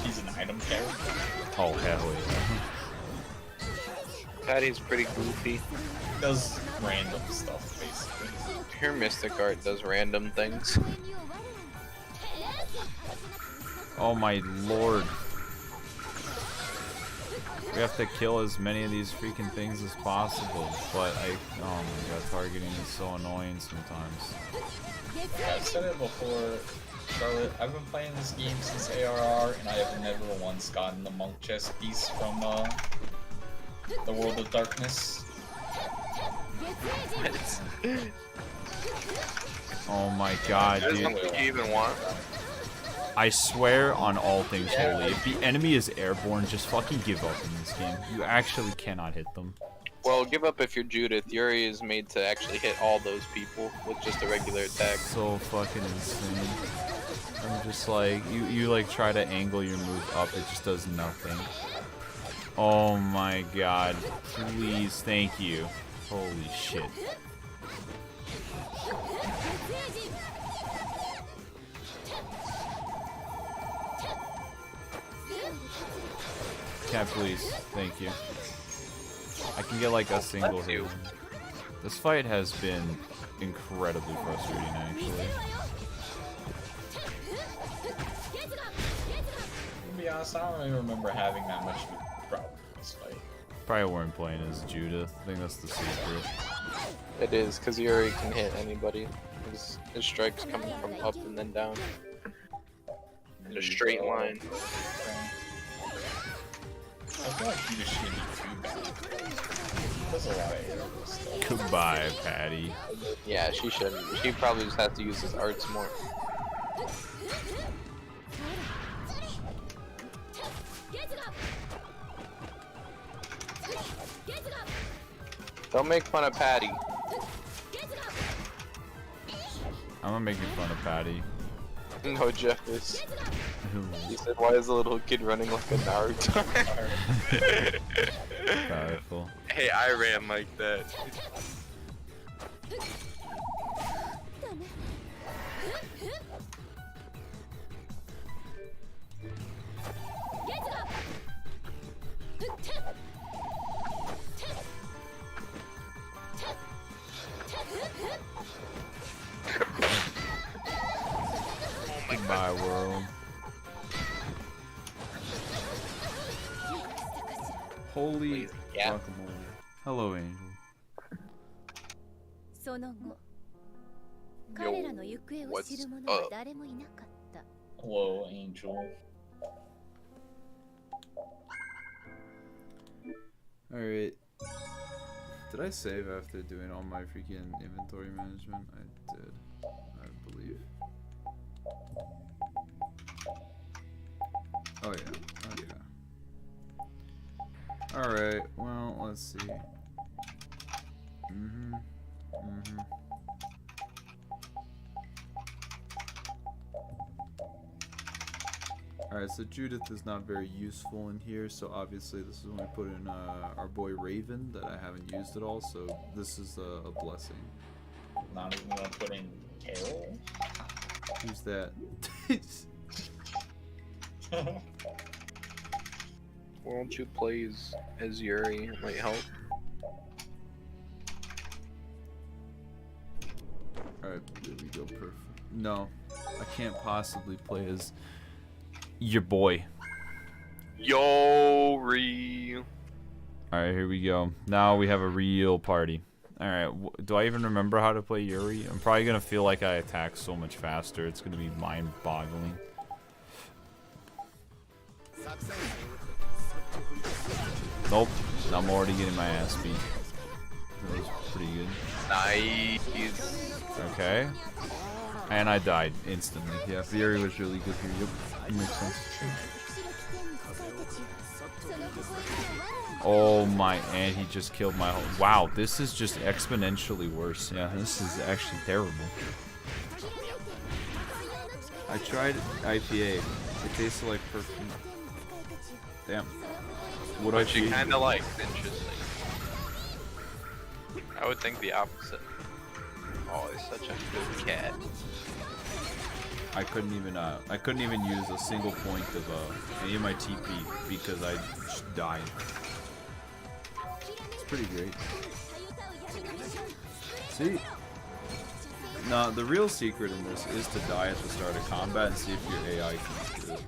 She's an item character. Oh hell yeah. Patty's pretty goofy. Does random stuff basically. Her Mystic Art does random things. Oh my lord. We have to kill as many of these freaking things as possible, but oh my god, targeting is so annoying sometimes. Yeah, I've said it before, Charlotte. I've been playing this game since ARR, and I have never once gotten the monk chest piece from the World of Darkness. Oh my god, There's dude. something you even want. I swear on all things holy, if the enemy is airborne, just fucking give up in this game. You actually cannot hit them. Well, give up if you're Judith. Yuri is made to actually hit all those people with just a regular attack. So fucking insane. I'm just like, you like try to angle your move up, it just does nothing. Oh my god. Please, thank you. Holy shit. Cat, please. Thank you. I can get like a single hit. This fight has been incredibly frustrating, actually. To be honest, I don't even remember having that much of a problem with this fight. Probably weren't playing as Judith. I think that's the secret. It is, because Yuri can hit anybody. His strikes coming from up and then down. In a straight line. I feel like he just shouldn't be too bad. There's a lot of aerial stuff. Goodbye, Patty. Yeah, she shouldn't. She probably just has to use his arts more. Don't make fun of Patty. I'm not making fun of Patty. No, Jeff is. He said, why is the little kid running like a Naruto? Powerful. Hey, I ran like that. Goodbye, world. Holy Yeah. guacamole. Hello, Angel. その後、彼らの行方を知る者は誰もいなかった。 Hello, Angel. Alright. Did I save after doing all my freaking inventory management? I did, I believe. Oh yeah, okay. Alright, well, let's see. Alright, so Judith is not very useful in here, so obviously this is when we put in our boy Raven that I haven't used at all, so this is a blessing. Not even gonna put in Carol. Who's that? Why don't you play as Yuri? It might help. Alright, there we go, perfect. No, I can't possibly play as your boy. Yuri. Alright, here we go. Now we have a real party. Alright, do I even remember how to play Yuri? I'm probably gonna feel like I attack so much faster, it's gonna be mind-boggling. Nope, I'm already getting my ass beat. That was pretty good. Nice. Okay. And I died instantly. Yeah, Fury was really good here. Yep, that makes sense. Oh my, and he just killed my whole... Wow, this is just exponentially worse. Yeah, this is actually terrible. I tried IPA. It tasted like perfume. Damn. What Which you IPA? kinda like, interesting. I would think the opposite. Oh, he's such a good cat. I couldn't even use a single point of any of my TP because I just died. It's pretty great. See? No, the real secret in this is to die at the start of combat and see if your AI can do it.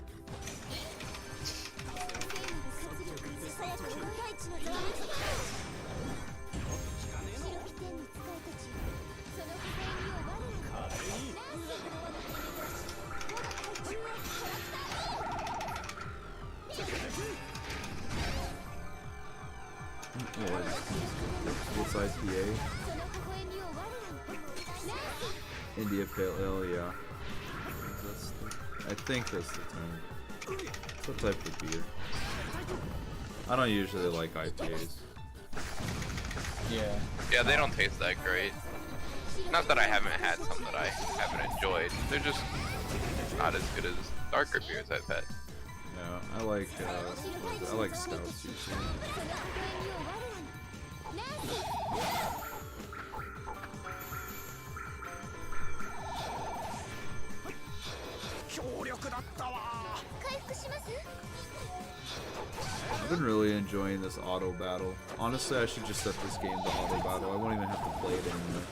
What's IPA? India Pale Ale, yeah. I think that's the term. It's a type of beer. I don't usually like IPAs. Yeah. Yeah, they don't taste that great. Not that I haven't had some that I haven't enjoyed. They're just not as good as darker beers I've had. Yeah, I like stouts usually. I've been really enjoying this auto battle. Honestly, I should just set this game to auto battle. I won't even have to play it anymore.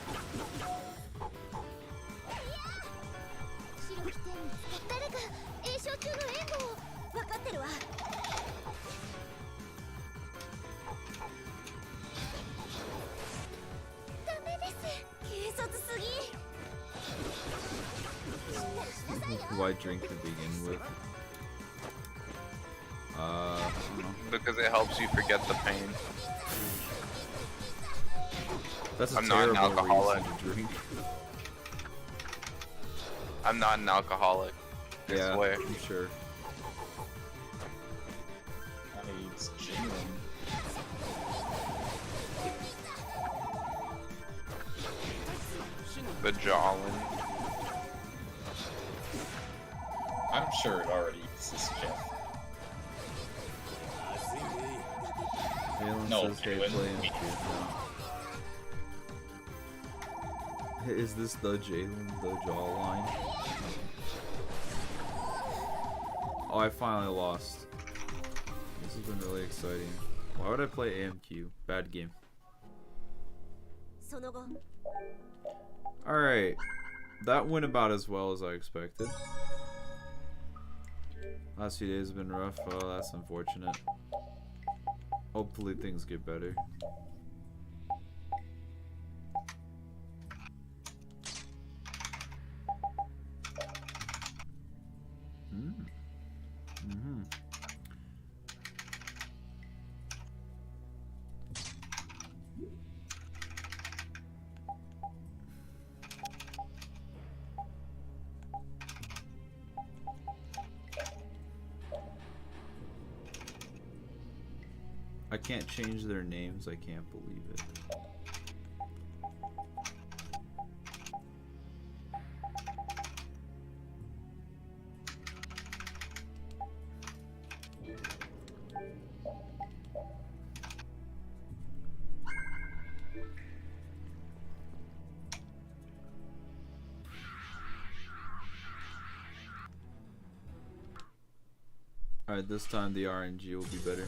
Why drink to begin with? I don't know. Because it helps you forget the pain. That's a I'm not an terrible alcoholic. reason to drink. I'm not an alcoholic. I Yeah, swear. I'm sure. It's genuine. The Jolin. I'm sure it already exists, Jeff. Jalen No, says they Jalen. play in Hey, is this the Jalen, the jawline? Oh, I finally lost. This has been really exciting. Why would I play AMQ? Bad game. Alright. That went about as well as I expected. Last few days have been rough. Oh, that's unfortunate. Hopefully things get better. I can't change their names. I can't believe it. Alright, this time the RNG will be better.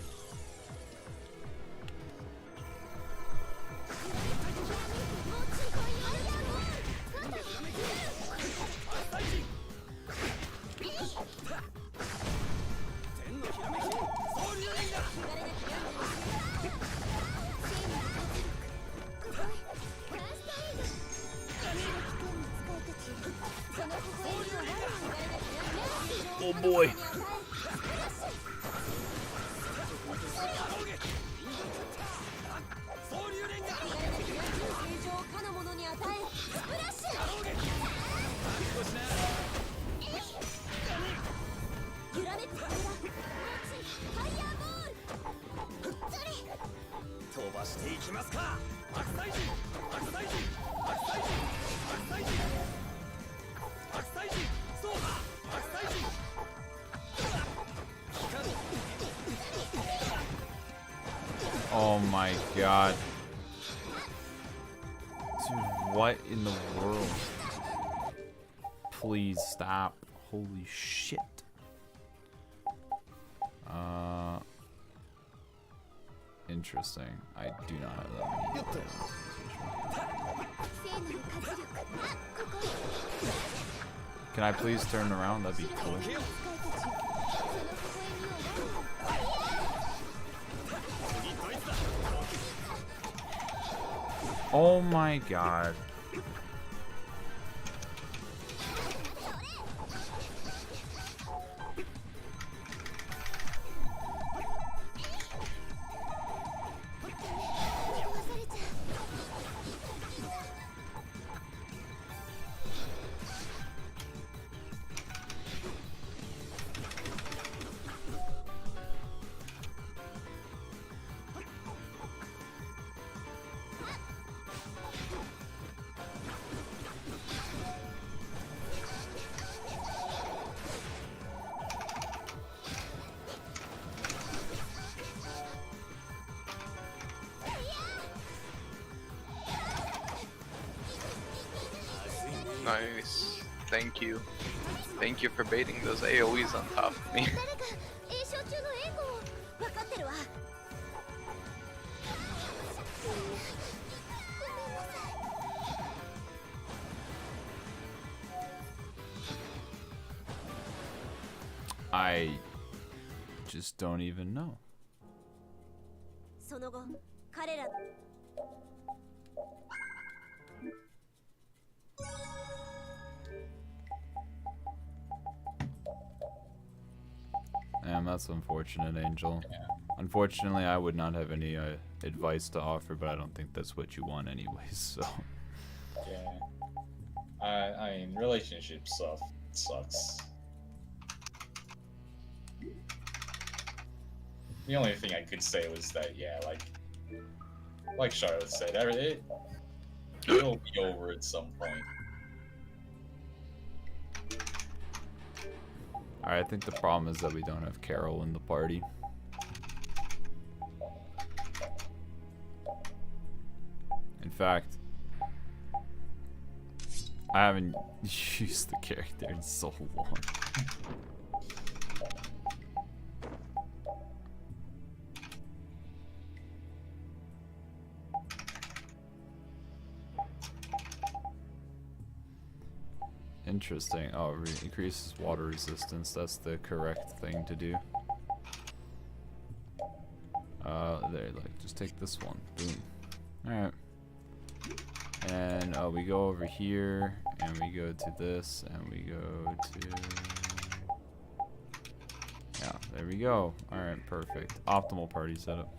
Oh boy. my god. Dude, what in the world? Please stop. Holy shit. Interesting. I do not have that many items. Can I please turn around? That'd be cool. Oh my god. Nice. Thank you. Thank you for baiting those AoEs on top of me. 誰か栄唱中の援護を分かってるわ。ごめんなさい。I just don't even know. その後、彼ら Damn, that's unfortunate, Angel. Unfortunately, I would not have any advice to offer, but I don't think that's what you want anyways, so... Yeah. I mean, relationship stuff sucks. The only thing I could say was that, yeah, like Charlotte said, it'll be over at some point. Alright, I think the problem is that we don't have Carol in the party. In fact, I haven't used the character in so long. Interesting. Oh, increases water resistance. That's the correct thing to do. There, like, just take this one. Boom. Alright. And we go over here, and we go to this, and we go to... Yeah, there we go. Alright, perfect. Optimal party setup.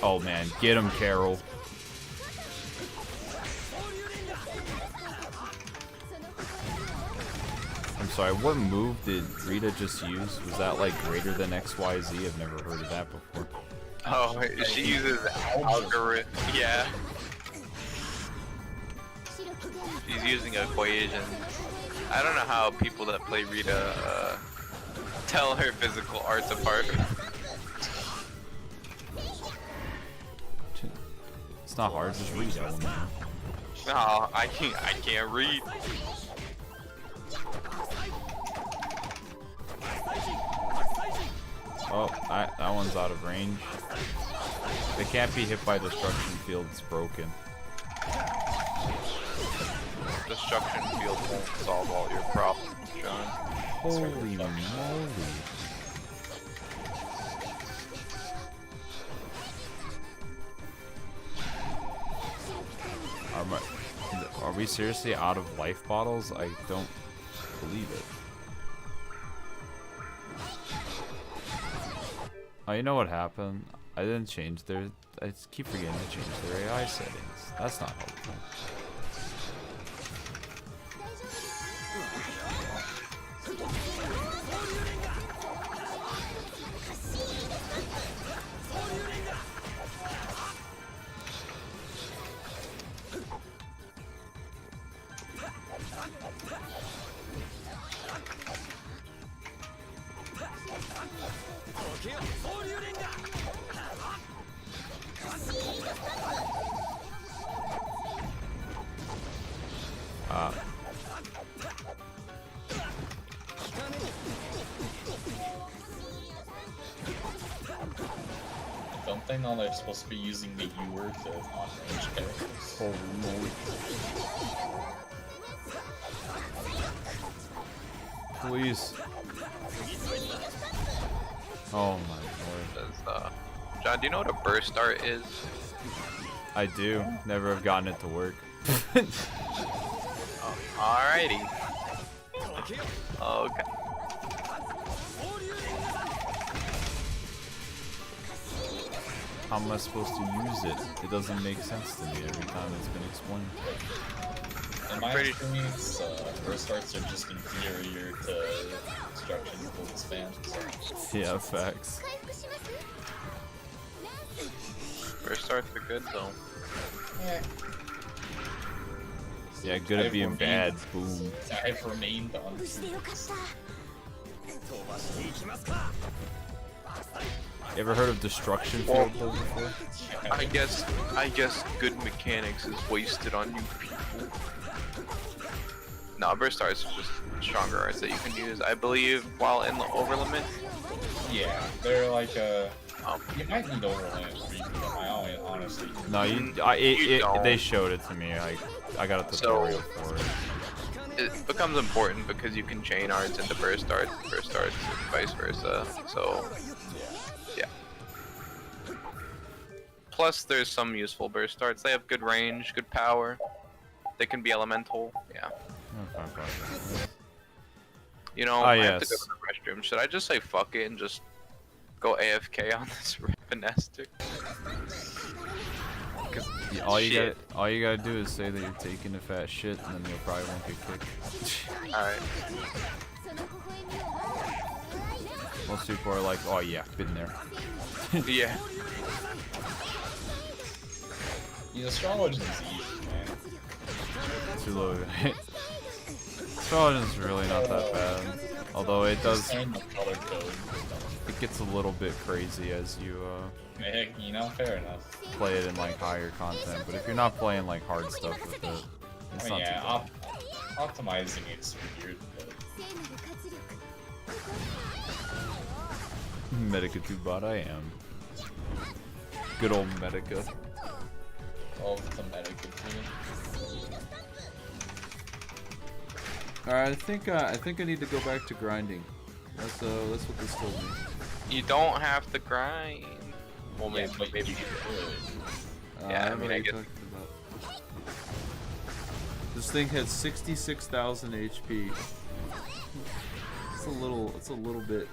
Oh man, get him, Carol. I'm sorry, what move did Rita just use? Was that like greater than XYZ? I've never heard of that before. Oh, she uses algorithm. Yeah. She's using equation. I don't know how people that play Rita tell her physical arts apart. It's not hard, just read it. No, I can't read. Oh, that one's out of range. They can't be hit by destruction field, it's broken. Destruction field won't solve all your problems, John. Holy moly. Are we seriously out of life bottles? I don't believe it. Oh, you know what happened? I didn't change their... I just keep forgetting to change their AI settings. That's not helpful. didn't know they're supposed to be using the U word to on-range characters. Holy moly. Please. Oh my lord. John, do you know what a burst art is? I do. Never have gotten it to work. Alrighty. Okay. How am I supposed to use it? It doesn't make sense to me every time it's been explained. In my experience, burst arts are just inferior to destruction bullet spam. So. Yeah, facts. Burst arts are good though. Yeah, good at being bad. Boom. I've remained untrue. You ever heard of destruction field though before? I guess good mechanics is wasted on you people. No, burst arts are just stronger arts that you can use, I believe, while in the overlimit. Yeah, they're like you might need overland for you, I honestly. No, they showed it to me. I got a tutorial for it. It becomes important because you can chain arts into burst arts, and vice versa. So, yeah. Plus, there's some useful burst arts. They have good range, good power. They can be elemental. Yeah. You know, I have to go to the restroom. Should I just say fuck it and just go AFK on this Revenastic? All you gotta do is say that you're taking a fat shit, and then you probably won't get kicked. Alright. Most people are like, oh yeah, been there. Yeah. The astrology is easy, man. Too low. Astrology is really not that bad. Although it does, it gets a little bit crazy as you you know, fair enough. play it in like higher content. But if you're not playing like hard stuff with it, it's not too bad. Optimizing it's weird. Medica 2 bot, I am. Good old Medica. All the Medica too. Alright, I think I need to go back to grinding. That's what this told me. You don't have to grind. Well, maybe you could. Yeah, I mean, I guess. This thing has 66,000 HP. It's a little bit.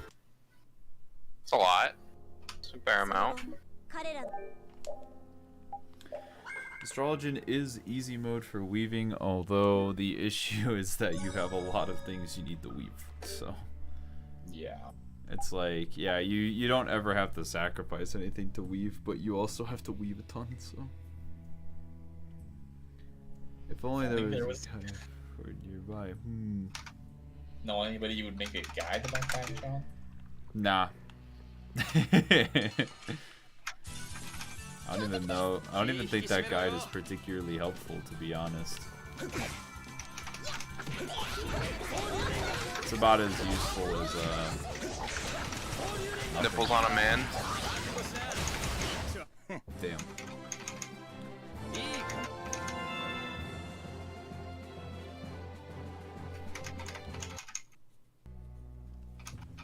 It's a lot. It's a fair amount. Astrologian is easy mode for weaving, although the issue is that you have a lot of things you need to weave. So yeah, it's like, yeah, you don't ever have to sacrifice anything to weave, but you also have to weave a ton. So if only there was a guide for nearby. Know anybody you would make a guide about Background? Nah. I don't even know. I don't even think that guide is particularly helpful, to be honest. It's about as useful as Nipples on a man. Damn.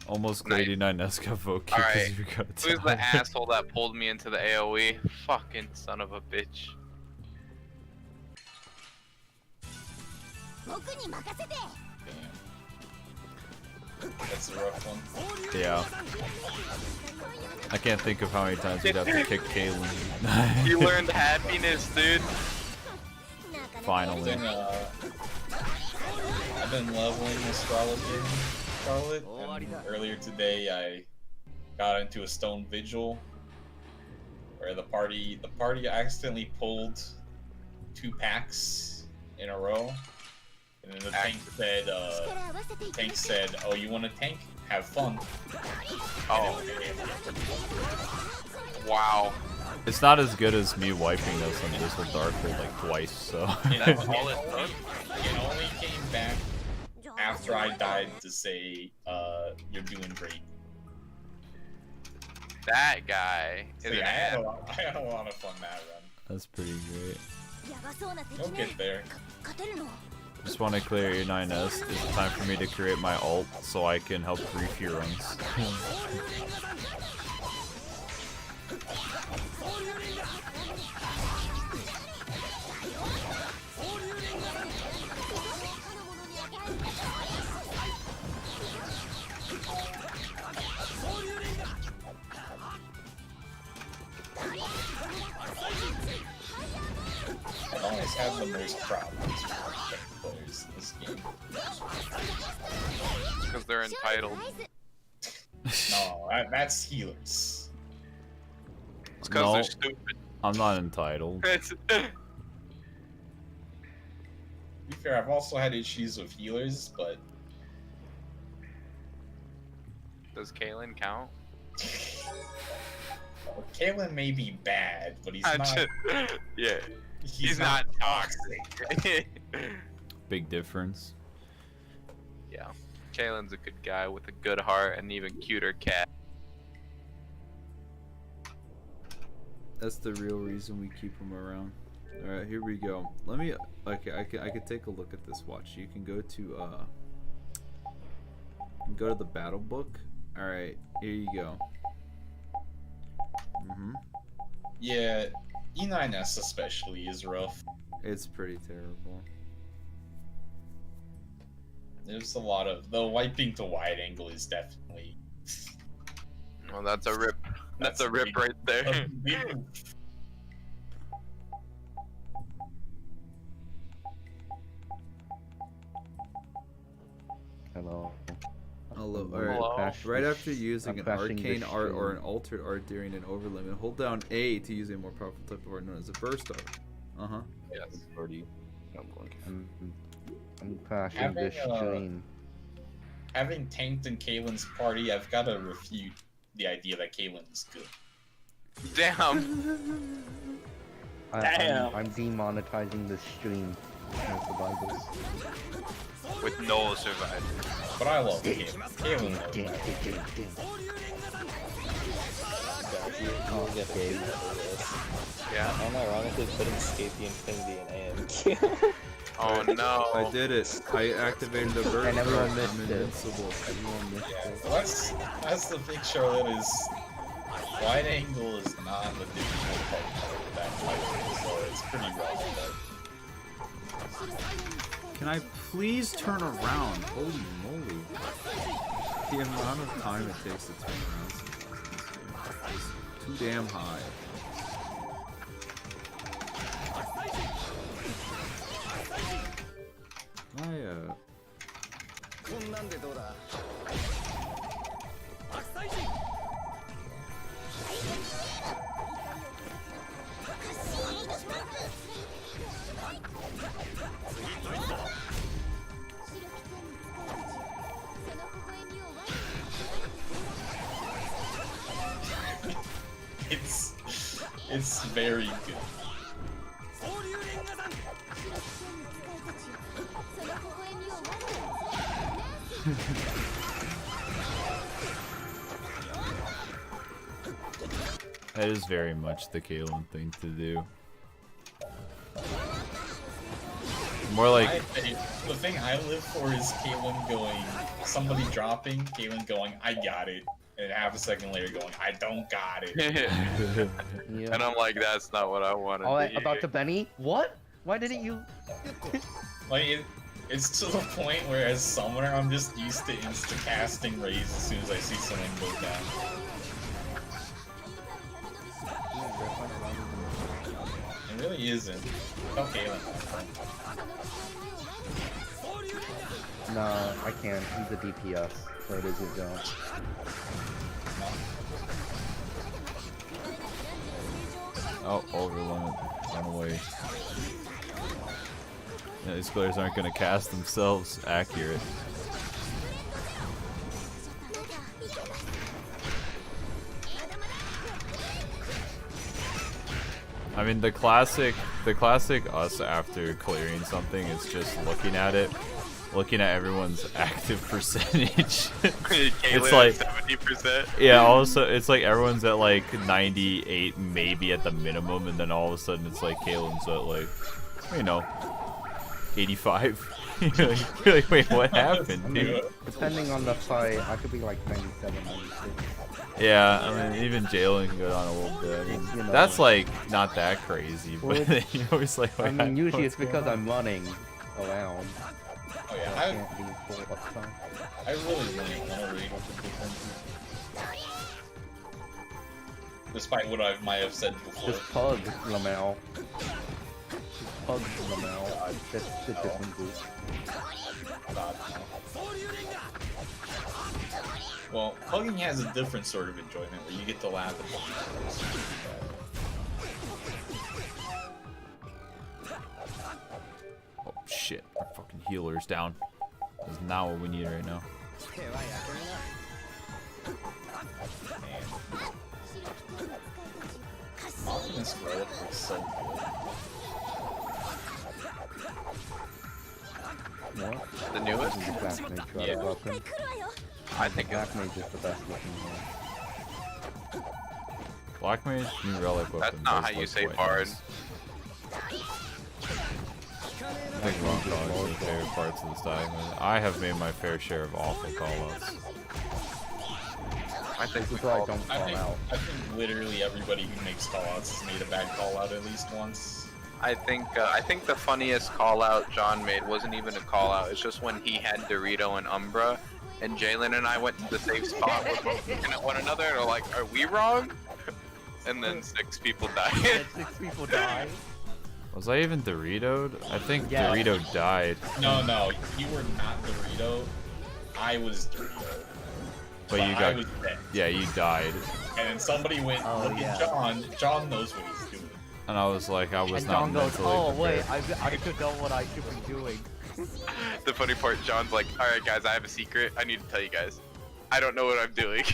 Almost 89 Nescafo kick. Alright, who's the asshole that pulled me into the AoE? Fucking son of a bitch. That's a rough one. Yeah. I can't think of how many times we'd have to kick Kaylin. You learned happiness, dude. Finally. I've been leveling Astrology, Charlotte, and earlier today I got into a Stone Vigil where the party accidentally pulled 2 packs in a row, and then the tank said, "Oh, you want to tank? Have fun." Oh. Wow. It's not as good as me wiping this on Abyssal Darkhold like twice, so. That's all it took? It only came back after I died to say, "You're doing great." That guy is See, an I had ass. a lot of fun that run. That's pretty great. やばそうな敵 You'll ね get there. 勝てるの Just want to clear E9S. It's time for me to create my ult so I can help grief your runs. 've always had the most problems with tank players in this game. Because they're entitled. No, that's healers. It's because No. they're stupid. I'm not entitled. It's- To be fair, I've also had issues with healers, but Does Kalen count? Kalen may be bad, but he's not. Yeah. He's not toxic. Big difference. Yeah. Kalen's a good guy with a good heart and even cuter cat. That's the real reason we keep him around. Alright, here we go. Let me... Okay, I can take a look at this watch. You can go to the battle book. Alright, here you go. Yeah, E9S especially is rough. It's pretty terrible. There's a lot of the wiping to wide angle is definitely. Well, that's a rip. That's a rip right there. Hello. Hello. Hello. Alright, right after using I'm an crashing the arcane art or an stream. altered art during an over limit, hold down A to use a more powerful type of art known as a burst art. Uh-huh. Yes. I'm crashing Having, this stream. Having tanked in Kalen's party, I've got to refute the idea that Kalen is good. Damn. I'm demonetizing this stream. No survivors. With no survivor. But I love Kalen. Kalen knows Damn, that. Okay. Yeah. Unironically putting Escape the Infinity in AMQ. Oh no. I did it. I activated the burst And everyone art. missed I'm it. invincible. Everyone missed Yeah, it. well, that's the big Charlotte is. Wide angle is not the difficult part of that fight, so it's pretty rough. Can I please turn around? Holy moly. The amount of time it takes to turn around sometimes is too damn high. It's very good. That is very much the Kalen thing to do. More like... The thing I live for is Kalen going, somebody dropping, Kalen going, I got it. And half a second later going, I don't got it. Yeah. And I'm like, that's not what I wanted Oh, to hear. about the Benny? What? Why didn't you? Like, it's to the point where as summoner, I'm just used to insta-casting Rays as soon as I see someone go down. It really isn't. Oh, Kalen. No, I can't. He's a DPS, so it is his job. Oh, over limit. Run away. Yeah, these players aren't going to cast themselves accurate. I mean, the classic us after clearing something is just looking at it looking at everyone's active percentage. It's like 70%. yeah, also it's like everyone's at like 98 maybe at the minimum, and then all of a sudden it's like Kalen's at like 85. You're like, wait, what happened, dude? Depending on the fight, I could be like 97, 96. Yeah, I mean, even Jalen can go down a little bit. I mean, that's like not that crazy, but then you're always like, I mean, usually it's because I'm running around. Oh yeah, So I can't be full of time. I really want to read. Despite what I might have said before. Just pug Lamel. Just pug Lamel. That's the different group. God, no. Well, hugging has a different sort of enjoyment where you get to laugh at oh shit, our fucking healer's down. That's not what we need right now. Optimus Relic looks so good. What? The newest? The Black Mage Yeah. weapon. I think Black Mage is the best looking one. Black Mage, new relic weapon. That's not does how you look say quite bard. nice. I think wrong calls are the favorite parts of this diamond. I have made my fair share of awful callouts. I think we That's why I all, don't I call think, out. I think literally everybody who makes callouts has made a bad callout at least once. I think the funniest call out John made wasn't even a call out. It's just when he had Dorito and Umbra, and Jalen and I went to the safe spot. We're both looking at one another and we're like, "Are we wrong?" And then 6 people died. 6 people died. Was I even Doritoed? I think Yeah. Dorito died. No, you were not Dorito. I was Dorito. But you I got, was dead. yeah, you died. And then somebody went, Oh, look yeah. at John. John knows what he's doing. And I was like, I was And not John goes, mentally oh prepared. wait, I should know what I should be doing. The funny part, John's like, "Alright guys, I have a secret. I need to tell you guys. I don't know what I'm doing."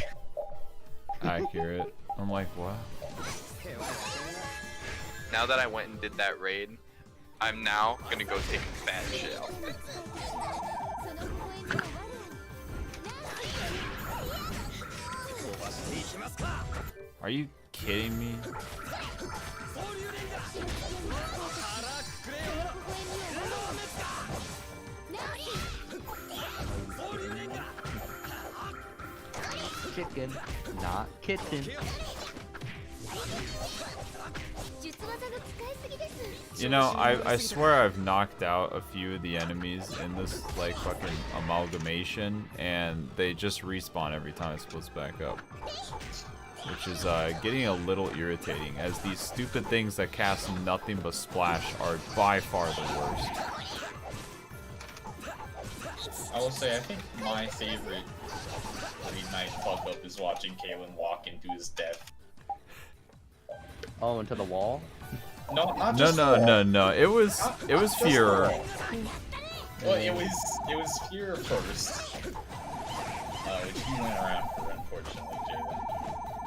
Accurate. I'm like, what? Now that I went and did that raid, I'm now gonna go take a fat shit. Are you kidding me? Chicken, not kitten. You know, I swear I've knocked out a few of the enemies in this, like, fucking amalgamation, and they just respawn every time it splits back up. Which is, getting a little irritating, as these stupid things that cast nothing but splash are by far the worst. I will say, I think my favorite Green Knight fuck up is watching Kalen walk into his death. Oh, into the wall? No, not No, just the no, wall. no, no. It was Not just the Fuhrer. wall. Well, it was Fuhrer first, which he went around for, unfortunately,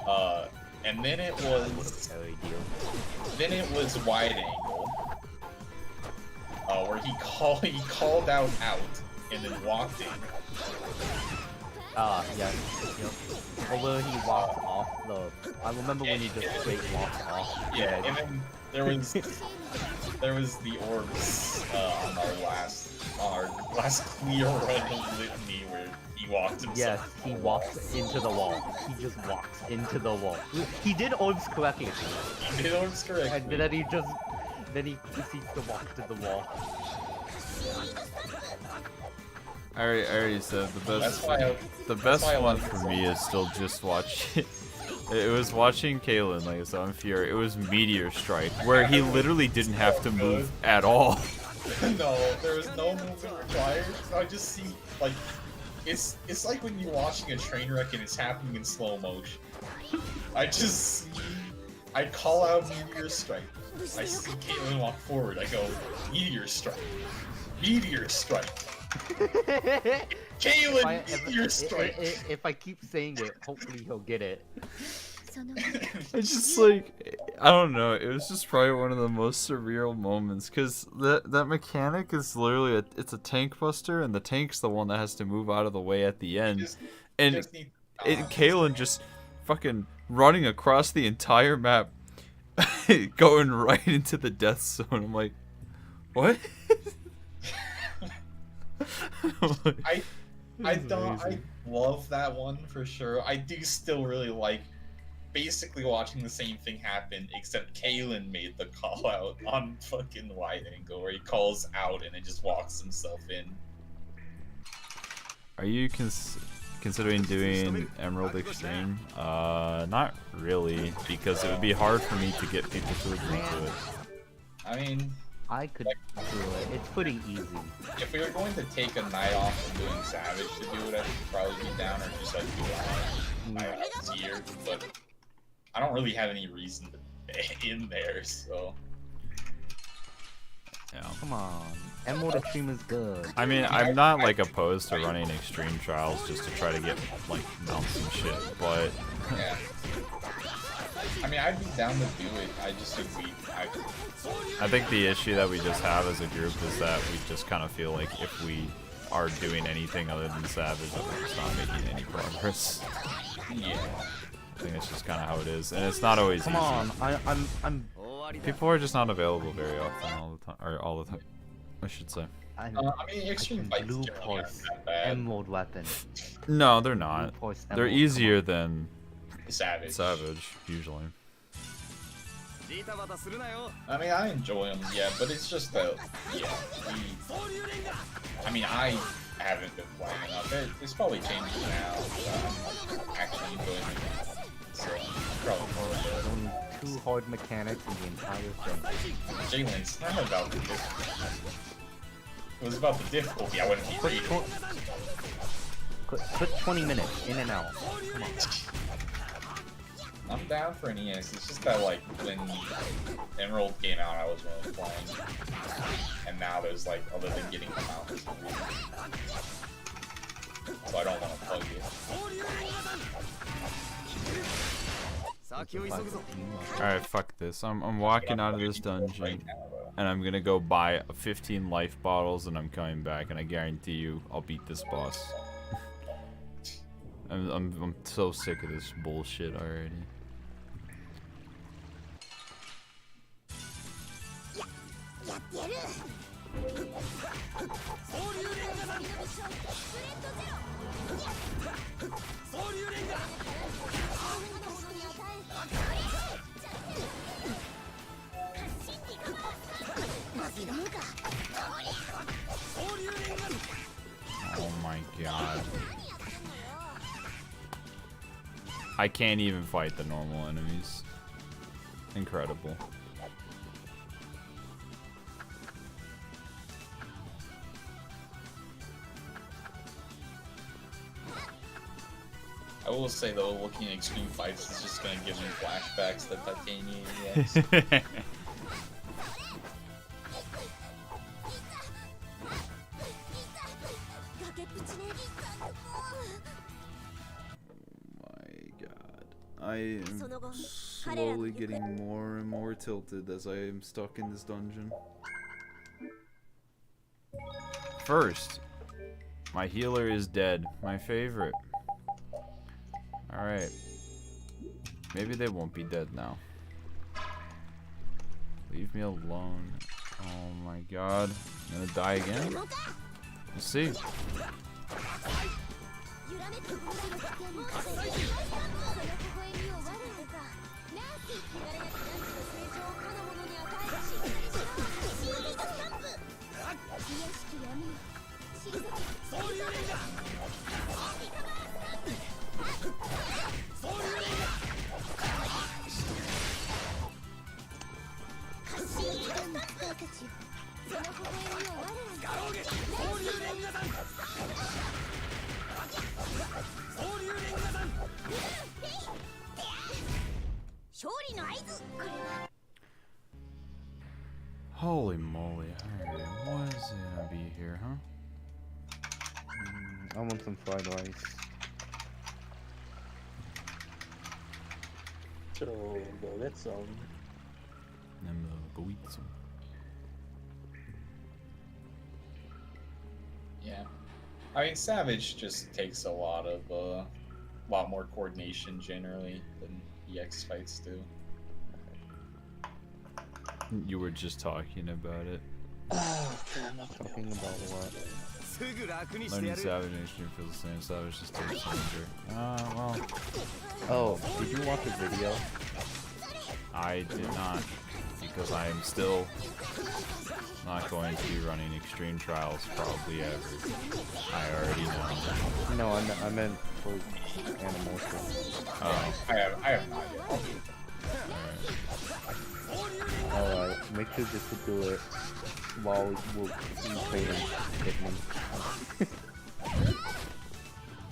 Jalen. And then it was wide angle, where he called out and then walked in. Yeah. Yep. Although he walked off the... I remember when he just straight walked off. Yeah, and then there was the orbs on our last clear run of Litany where he walked himself. Yes, he walked into the wall. He just walks into the wall. He did orbs correctly. He did orbs correctly. And then he proceeds to walk to the wall. I already said the best. That's why I one love for this me is still just watching. It was watching Kalen, like I said on Fury. It was Meteor Strike, where he literally didn't have to move at all. No, there was no movement required. I just see, like, it's like when you're watching a train wreck and it's happening in slow motion. I just see, I call out Meteor Strike. I see Caitlyn walk forward. I go, Meteor Strike. Meteor Strike. Caitlyn, Meteor Strike. If I keep saying it, hopefully he'll get it. It's just like, I don't know, it was just probably one of the most surreal moments, because that mechanic is literally it's a tank buster, and the tank's the one that has to move out of the way at the end, and Kalen just fucking running across the entire map, going right into the death zone. I'm like, what? I love that one for sure. I do still really like basically watching the same thing happen, except Kalen made the call out on fucking wide angle where he calls out and then just walks himself in. Are you considering doing Emerald Extreme? Not really, because it would be hard for me to get people to agree to it. I mean, I could do it. It's pretty easy. if we were going to take a night off from doing Savage to do it, I should probably be down, or just like do it night off this year. But I don't really have any reason to be in there, so. Yeah. Come on, Emerald Extreme is good. I mean, I'm not like opposed to running extreme trials just to try to get like mounts and shit, but Yeah. I mean, I'd be down to do it. I just think I think the issue that we just have as a group is that we just kind of feel like if we are doing anything other than Savage, that we're just not making any progress. Yeah. I think it's just kind of how it is, and it's not always easy. Come on, I'm. People are just not available very often all the time, or all the time, I should say. I mean, extreme fights Blue generally aren't Pulse that bad. Emerald weapon. No, they're not. Blue Pulse They're Emerald, easier than Savage. usually. I mean, I enjoy them, yeah, but it's just that, yeah. I mean, I haven't been playing enough. It's probably changing now. Actually enjoying it. So, probably more of it. Only 2 hard mechanics in the entire thing. Jalen, it's not about the difficulty. If it was about the difficulty, I wouldn't be reading. Put 20 minutes in and out. Come on. I'm down for an ES. It's just that, like, when Emerald came out, I was really playing. And now there's, like, other than getting them out. So I don't want to plug it. Alright, fuck this. I'm walking out of this dungeon, and I'm gonna go buy 15 life bottles, and I'm coming back, and I guarantee you I'll beat this boss. I'm so sick of this bullshit already. Oh my god. I can't even fight the normal enemies. Incredible. I will say though, looking at extreme fights is just gonna give me flashbacks to Titania. Yes. I am slowly getting more and more tilted as I am stuck in this dungeon. First, my healer is dead. My favorite. Alright. Maybe they won't be dead now. Leave me alone. Oh my god. I'm gonna die again? We'll see. Holy moly, alright, what is it gonna be here, huh? I want some fried rice. should go get some. And go eat some. Yeah. I mean, Savage just takes a lot more coordination generally than EX fights do. You were just talking about it. Talking about what? Learning Savage and Extreme feels the same. Savage just takes longer. Well. Oh, did you watch the video? I did not, because I am still not going to be running Extreme Trials probably ever. I already know. No, I meant for Animation. Oh. I have not yet. Alright, make sure just to do it while we'll play Hitman.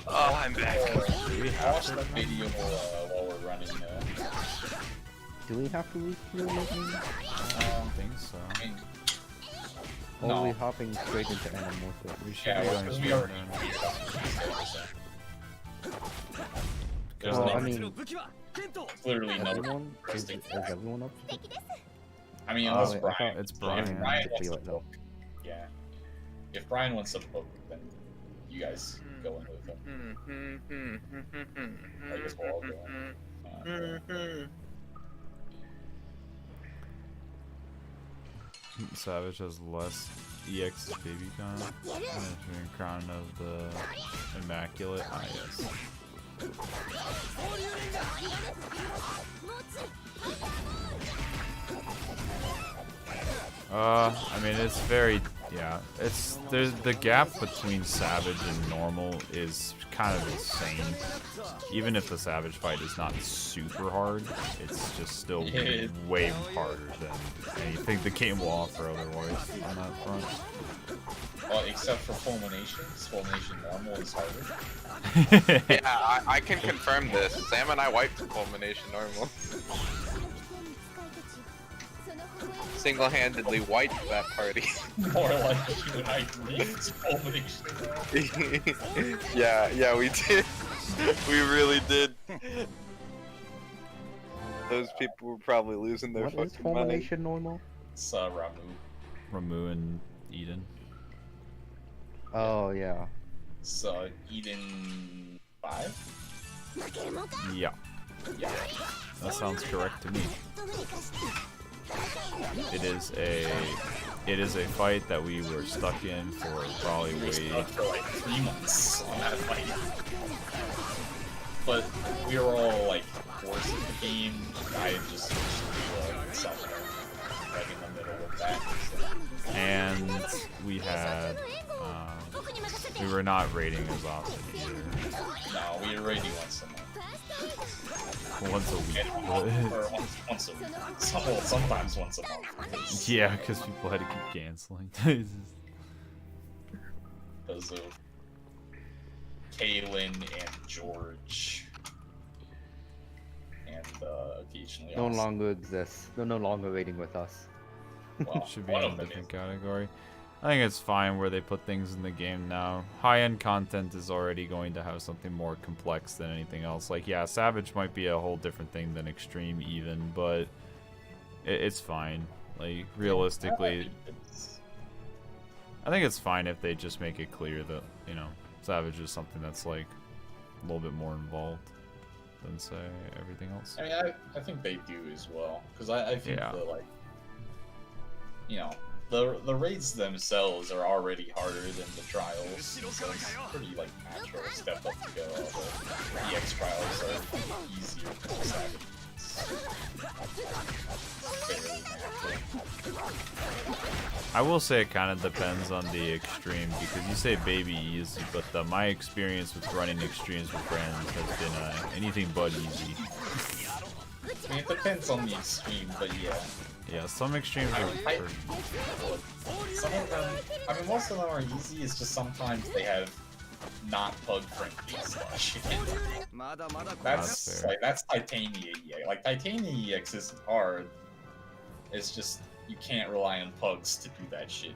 Oh, I'm back. We watched the video while we're running. Do we have to replay Hitman? I don't think so. I mean, Or no. are we hopping straight into Animation? We should Yeah, be because going we already There's Well, no, I mean, literally no everyone? Is interesting everyone up to it? I mean, unless wait, I Brian. thought It's Brian. If Brian to wants do to it, though. book, yeah. If Brian wants to book, then you guys go in with him. I guess we'll all go in. Savage has less EX baby count. And Crown of the Immaculate. Ah, yes. I mean, it's very, yeah, there's the gap between Savage and normal is kind of insane. Even if the Savage fight is not super hard, it's just still way harder than anything the game will offer otherwise on that front. Well, except for Fulminations. Fulmination normal is harder. Yeah, I can confirm this. Sam and I wiped Fulmination normal. Single-handedly wiped that party. More like you and I reached Fulmination. Yeah, we did. We really did. Those people were probably losing their What is fucking money. Formation normal? It's Ramu. Ramu and Eden. Oh, yeah. It's Eden 5? Yeah. Yeah. That sounds correct to me. It is a fight that we were stuck in for probably We were way. stuck for like 3 months on that fight. But we were all like forced in the game. I just switched to Summoner right in the middle of that. And we had we were not raiding as often either. No, we were raiding once a month. Once a week. Or once a week. Sometimes once a month. Yeah, because people had to keep canceling. Because of Kaylin and George. And occasionally No Austin. longer exists. They're no longer raiding with us. Well, Should be one in of a them different is. category. I think it's fine where they put things in the game now. High-end content is already going to have something more complex than anything else. Like, yeah, Savage might be a whole different thing than Extreme even, but it's fine. Like, realistically, I think it's fine if they just make it clear that, you know, Savage is something that's, like, a little bit more involved than, say, everything else. I mean, I think they do as well. Because I think Yeah. that, like, you know, the raids themselves are already harder than the trials, so it's pretty like natural step up to go. The EX trials are easier for the Savage. Fairly natural. I will say it kind of depends on the extreme, because you say baby easy, but my experience with running extremes with friends has been anything but easy. I mean, it depends on the extreme, but yeah. Yeah, some extremes are. Some of them, I mean, most of them are easy. It's just sometimes they have not bug-friendly stuff. That's fair. like that's Titania EX. Like Titania EX isn't hard. It's just you can't rely on pugs to do that shit.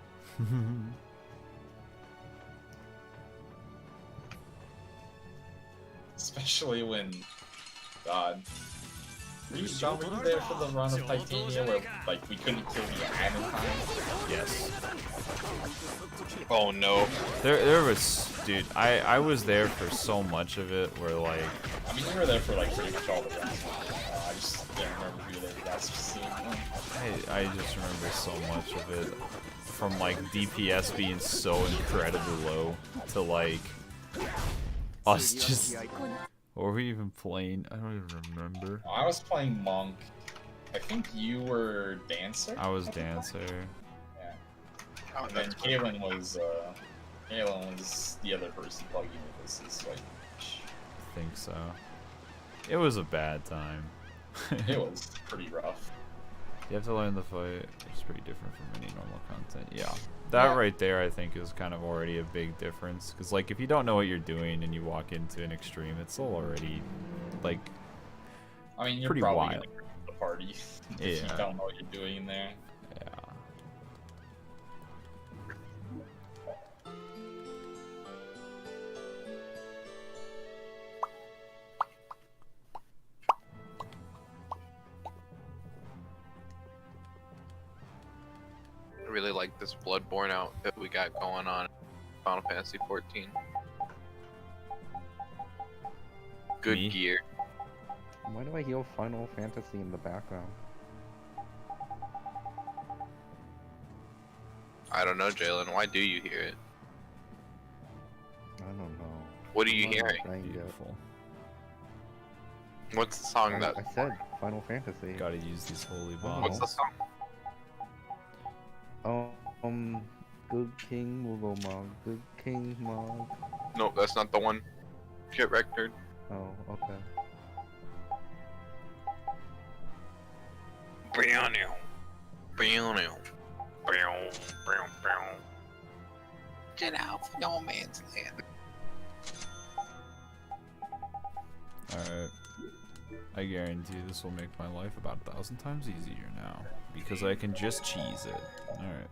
Especially when, God, John, were you there for the run of Titania where like we couldn't kill the ad in time? Yes. Oh no. There was, dude. I was there for so much of it. Where like, I mean, you were there for like pretty much all the runs. I just didn't remember who you were there for that specific one. I just remember so much of it. From like DPS being so incredibly low to like us just. What were we even playing? I don't even remember. I was playing Monk. I think you were Dancer? I was Dancer. Yeah. Oh, And then Kaylin was the other person plugging into this. It's like, I think so. It was a bad time. it was pretty rough. You have to learn the fight, which is pretty different from any normal content. Yeah. That right there, I think, is kind of already a big difference. Because, like, if you don't know what you're doing and you walk into an extreme, it's still already, like, I mean, you're pretty probably wild. gonna go to the party if you don't know what you're doing in there. Yeah. I really like this Bloodborne outfit we got going on in Final Fantasy 14. Good Me? gear. Why do I hear Final Fantasy in the background? I don't know, Jalen. Why do you hear it? I don't know. What are you I'm not hearing? playing yet. Beautiful. What's the song that? I said Final Fantasy. Gotta use these holy What's bottles. the song? Good King Wulomog, Good King Mog. No, that's not the one. Get Rectored. Oh, okay. Get out from no man's land. Alright. I guarantee this will make my life about 1,000 times easier now. Because I can just cheese it. Alright.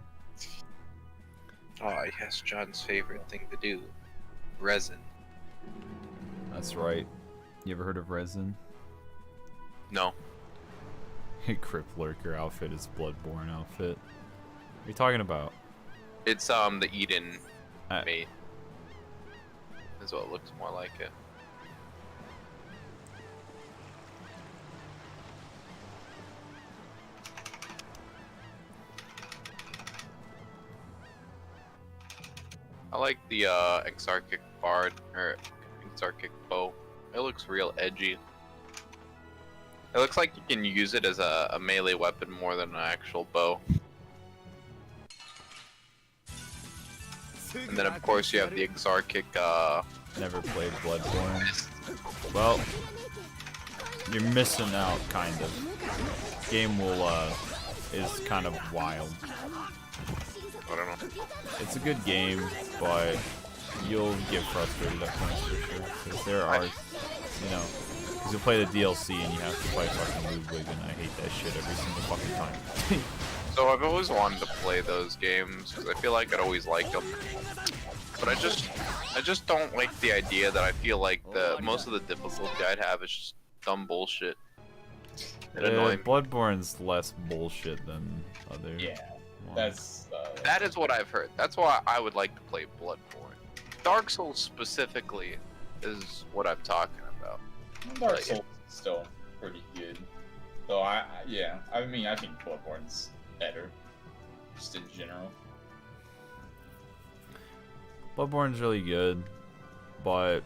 Oh yes, John's favorite thing to do. Resin. That's right. You ever heard of resin? No. Crypt Lurker outfit is Bloodborne outfit. What are you talking about? It's the Eden Uh, mate. Is what looks more like it. I like the Exarchic Bard or Exarchic Bow. It looks real edgy. It looks like you can use it as a melee weapon more than an actual bow. And then of course you have the Exarchic Never played Bloodborne. Well, you're missing out, kind of. Game will, is kind of wild. I don't know. It's a good game, but you'll get frustrated at points for sure. Because there are, you know, because you play the DLC and you have to fight fucking Ludwig, and I hate that shit every single fucking time. So I've always wanted to play those games because I feel like I'd always like them. But I just don't like the idea that I feel like most of the difficulty I'd have is just dumb bullshit. It annoys me. Bloodborne's less bullshit than other. Yeah, ones. That is what I've heard. That's why I would like to play Bloodborne. Dark Souls specifically is what I'm talking about. Dark Souls is still pretty good. So I mean, I think Bloodborne's better, just in general. Bloodborne's really good, but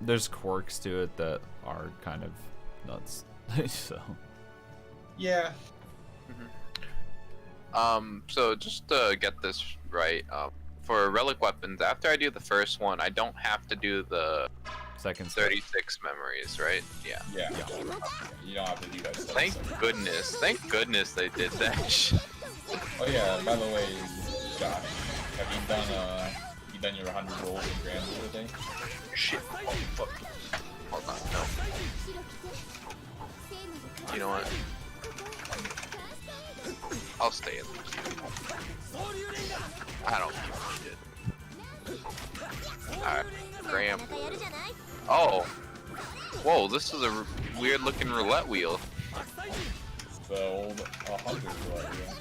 there's quirks to it that are kind of nuts. So. Yeah. So just to get this right, for relic weapons, after I do the first one, I don't have to do the second step. 36 memories, right? Yeah. Yeah. You don't have to do that stuff. Thank goodness they did that shit. Oh yeah, by the way, Josh, have you done your 100 rolls in Grand for the day? Shit. Oh, fuck. Hold on, no. You know what? I'll stay in the queue. I don't give a shit. Alright, Graham. Oh! Whoa, this is a weird looking roulette wheel. The old 100 roulette wheel.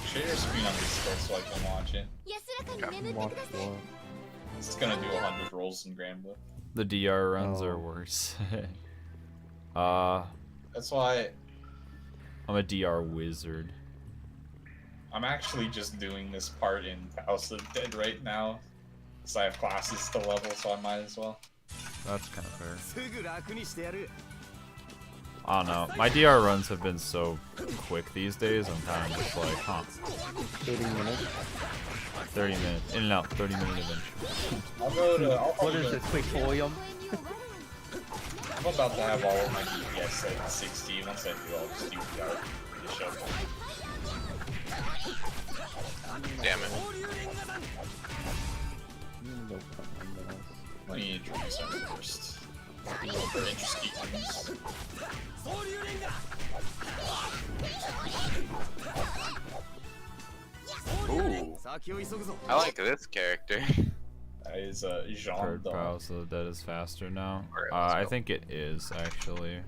Share your screen on Discord so I can watch it. 安らかに眠って Watch ください what? It's gonna do 100 rolls in Granblue. The DR runs are Oh. worse. That's why I'm a DR wizard. I'm actually just doing this part in House of the Dead right now. Because I have classes to level, so I might as well. That's kind of fair. すぐ楽にしてやる I don't know. My DR runs have been so quick these days. I'm kind of just like, huh? 30 minutes. 30 minutes. In and out. 30-minute adventure. I'll go to. What is it? Quick volume? I'm about to have all of my DPS at 60. Once I do, I'll just do DR. Just show them. Damn it. Let me introduce them first. They're interesting ones. Ooh, 先を急ぐぞ I like this character. That is Jean Third Dong. power, so that is faster now. Alright, let's I go. think it is, actually.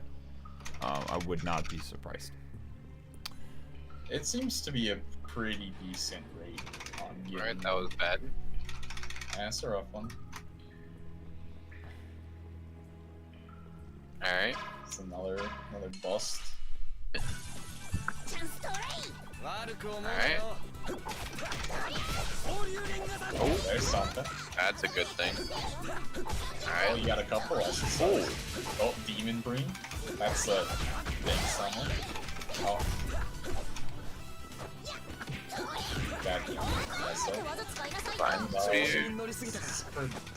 I would not be surprised. It seems to be a pretty decent rate on getting. Alright, that was bad. That's a rough one. Alright. It's another bust. チャンストライ 悪く思うな Alright. よ Oh, there's something. That's a good thing. Oh, Alright. you got a couple SSRs. Oh, Demon Brain. That's a thing somewhere. Oh. Back in. That's it. Fine. Spear.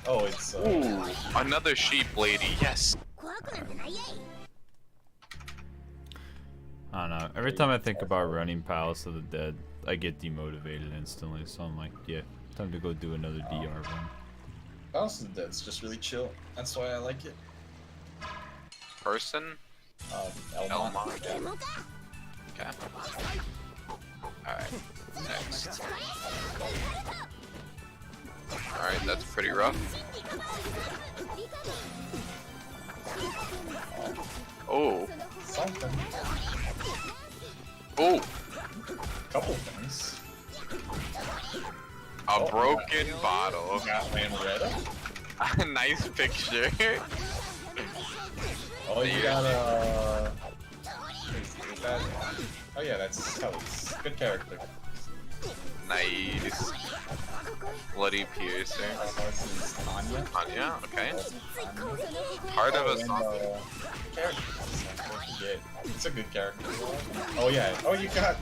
Oh, it's Ooh, another sheep lady. Yes. 怖くなんてないやい I don't know. Every time I think about running Palace of the Dead, I get demotivated instantly. So I'm like, yeah, time to go do another DR run. House of the Dead's just really chill. That's why I like it. Person? Elmont. Elmont. デモか Okay. Alright. Next. Alright, that's pretty rough. Oh. Something. Oh. Couple things. A broken bottle. Got Lamoretta. Nice picture. Oh, you got is that? Oh yeah, that's Kelly's. Good character. Nice. Bloody piercer. This is Tanya. Anya, okay. Tanya. Part of a And, song. character. Yeah, it's a good character. Oh yeah. Oh, you got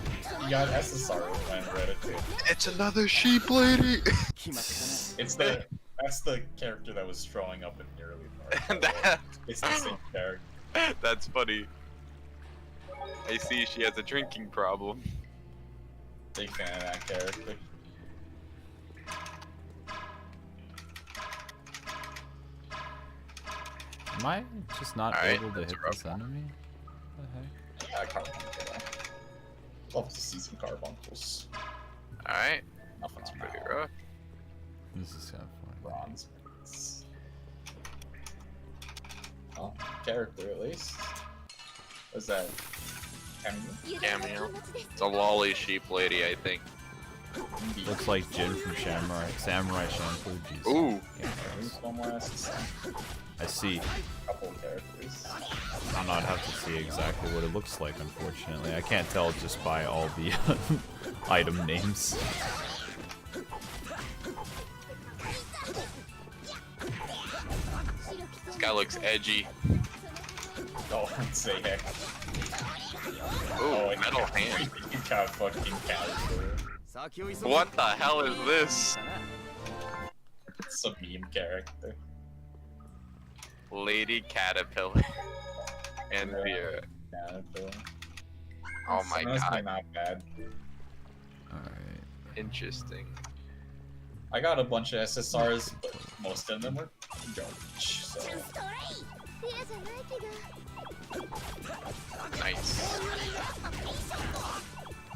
SSR with Lamoretta too. It's another sheep lady. It's that's the character that was throwing up in the early part. That- It's the same character. That's funny. I see she has a drinking problem. Big fan of that character. Am I just not Alright, able to that's hit rough. this enemy? What the heck? Yeah, Carbuncle. Love to see some Carbuncles. Alright, Nothing that's on pretty that. rough. This is kind of funny. Bronze. Mints. Oh, character at least. What's that? Cameo? Cameo. It's a lolly sheep lady, I think. Indeed. Looks like Jin from Samurai Champloo. Jeez. Ooh. Yeah, There's one more SSR. I see. Couple characters. I'll not have to see exactly what it looks like, unfortunately. I can't tell just by all the item names. This guy looks edgy. Oh, say heck. Ooh, and metal hand. You got fucking character. 先を急ぐ What the hell is this? It's a meme character. Lady Caterpillar. And Vera. Caterpillar. Oh my Honestly, god. not bad. Alright. Interesting. I got a bunch of SSRs, but most of them were garbage, so... チャンストライフェアじゃない気が Nice.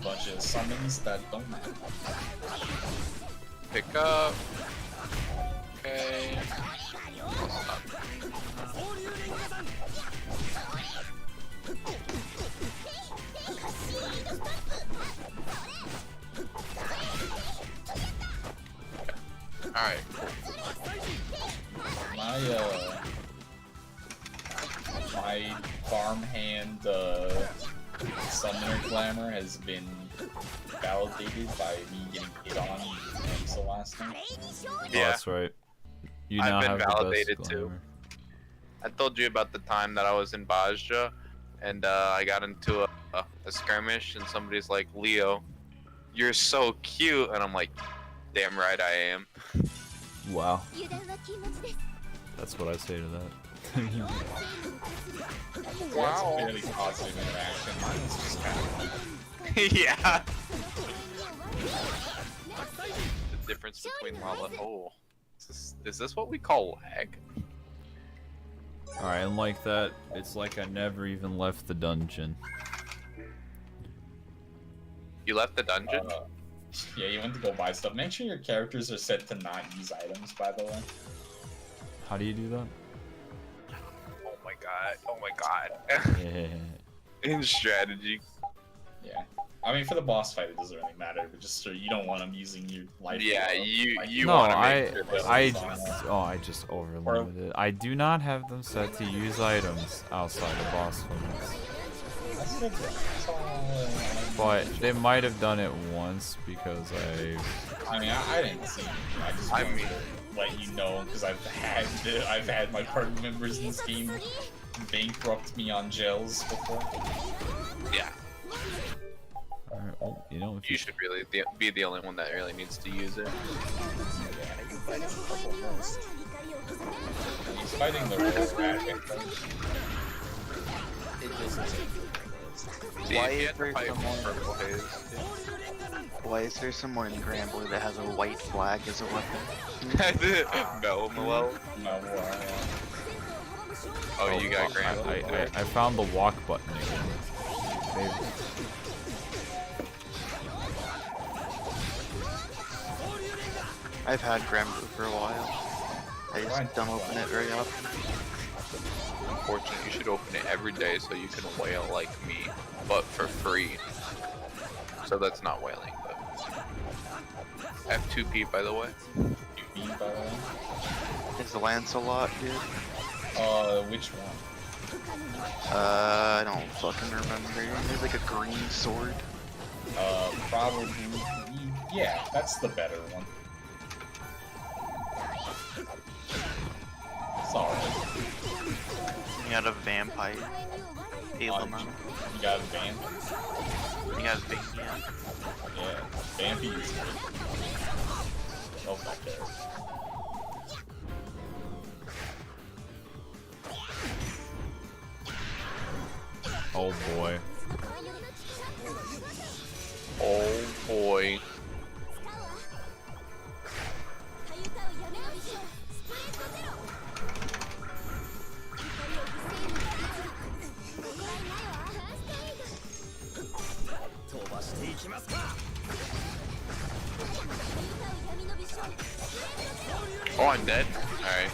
Bunch of summons that don't matter. Pick up. Okay. Almost done. Alright. My farmhand summoner glamour has been validated by me getting hit on the last night. Oh, that's right. You now I've have been the validated best too. glamour. I told you about the time that I was in Bajra, and I got into a skirmish, and somebody's like, Leo, you're so cute, and I'm like, damn right I am. Wow. That's what I say to that. Wow. That's a fairly positive interaction. Mine was just kind of Yeah. The difference between Lala. Oh, is this what we call lag? Alright, and like that, it's like I never even left the dungeon. You left the dungeon? Yeah, you went to go buy stuff. Make sure your characters are set to not use items, by the way. How do you do that? Oh my god. Oh my god. In strategy. Yeah. I mean, for the boss fight, it doesn't really matter, but just so you don't want them using your life. Yeah, you No, want to make sure that I just overloaded it. I do not have them set to use items outside of boss fights. But they might have done it once because I mean, I didn't see anything. I just wanted to let you know because I've had my party members in this game bankrupt me on gels before. Yeah. Alright, well, you know, if You should really be the only one that really needs to use it. He's fighting the real rat. Why is there someone in Granblue that has a white flag as a weapon? No, Malone. Oh, you got Granblue. I found the walk button again. Maybe. I've had Granblue for a while. I just don't open it very often. Unfortunately, you should open it every day so you can whale like me, but for free. So that's not whaling, but F2P by the way. F2P by the way. Is Lancelot here? Which one? I don't fucking remember. He's like a green sword. Probably. Yeah, that's the better one. Sorry. You got a vampire. Aelima. You got a vamp? You got a big, yeah. Yeah, Vampy is good. Love that character. Oh boy. Oh boy. Oh, I'm dead? Alright.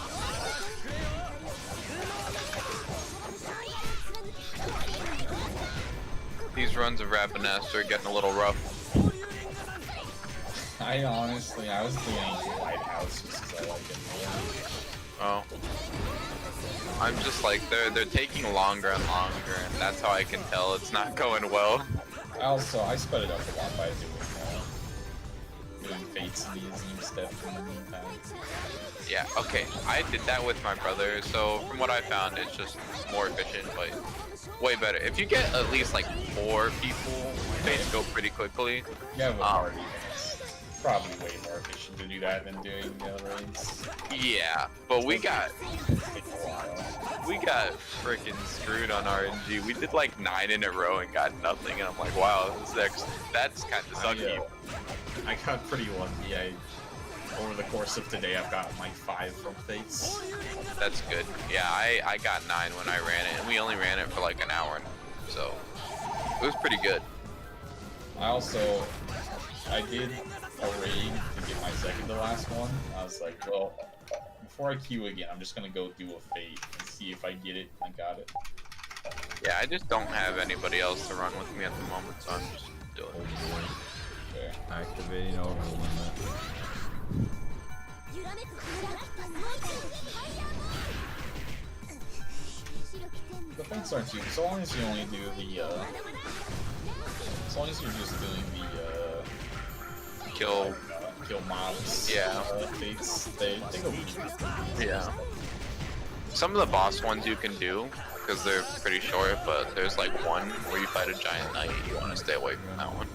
These runs of Ravenous are getting a little rough. I was doing Lighthouse just because I like it more. Oh. I'm just like, they're taking longer and longer, and that's how I can tell it's not going well. I sped it up a lot by doing Fates and the Azim stuff in the meantime. Yeah, okay, I did that with my brother, so from what I found, it's just more efficient, but way better. If you get at least like 4 people, things go pretty quickly. Yeah, with party, it's probably way more efficient to do that than doing raids. Yeah, but we got freaking screwed on RNG. We did like 9 in a row and got nothing, and I'm like, wow, that's kind of sucky. I got pretty lucky. Over the course of today, I've gotten like 5 from Fates. That's good. Yeah, I got 9 when I ran it, and we only ran it for like an hour, so it was pretty good. I did a raid to get my second to last one. I was like, well, before I queue again, I'm just gonna go do a Fate and see if I get it. I got it. Yeah, I just don't have anybody else to run with me at the moment, so I'm just doing it. Activating over limit. The fights aren't too. So long as you only do the. As long as you're just doing the. Kill mobs. Yeah. Fates. They go. Yeah. Some of the boss ones you can do because they're pretty short, but there's like one where you fight a giant knight. You want to stay away from that one.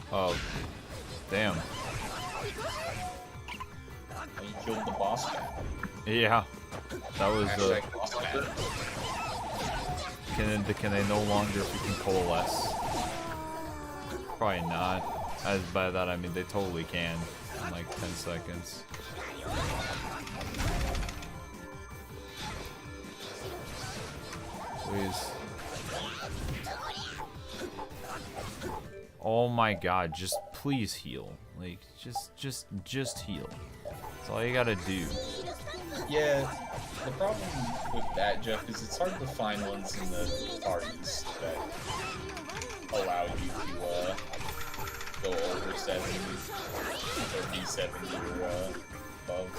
Oh, damn. You killed the boss guy. Yeah, that was the. Can they no longer freaking coalesce? Probably not. As by that I mean they totally can in like 10 seconds. Please. Oh my god, just please heal. Like just heal. That's all you gotta do. Yeah, the problem with that, Jeff, is it's hard to find ones in the parties that allow you to go over 70 or be 70 or above.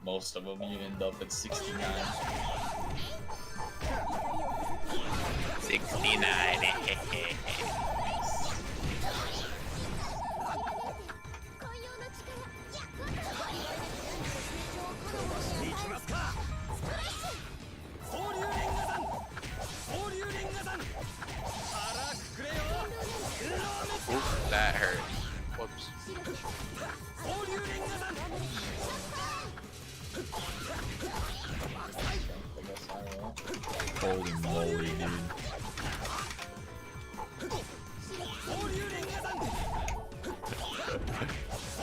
Most of them you end up at 69. 69. Oof, that hurt. Whoops. Holy moly, dude.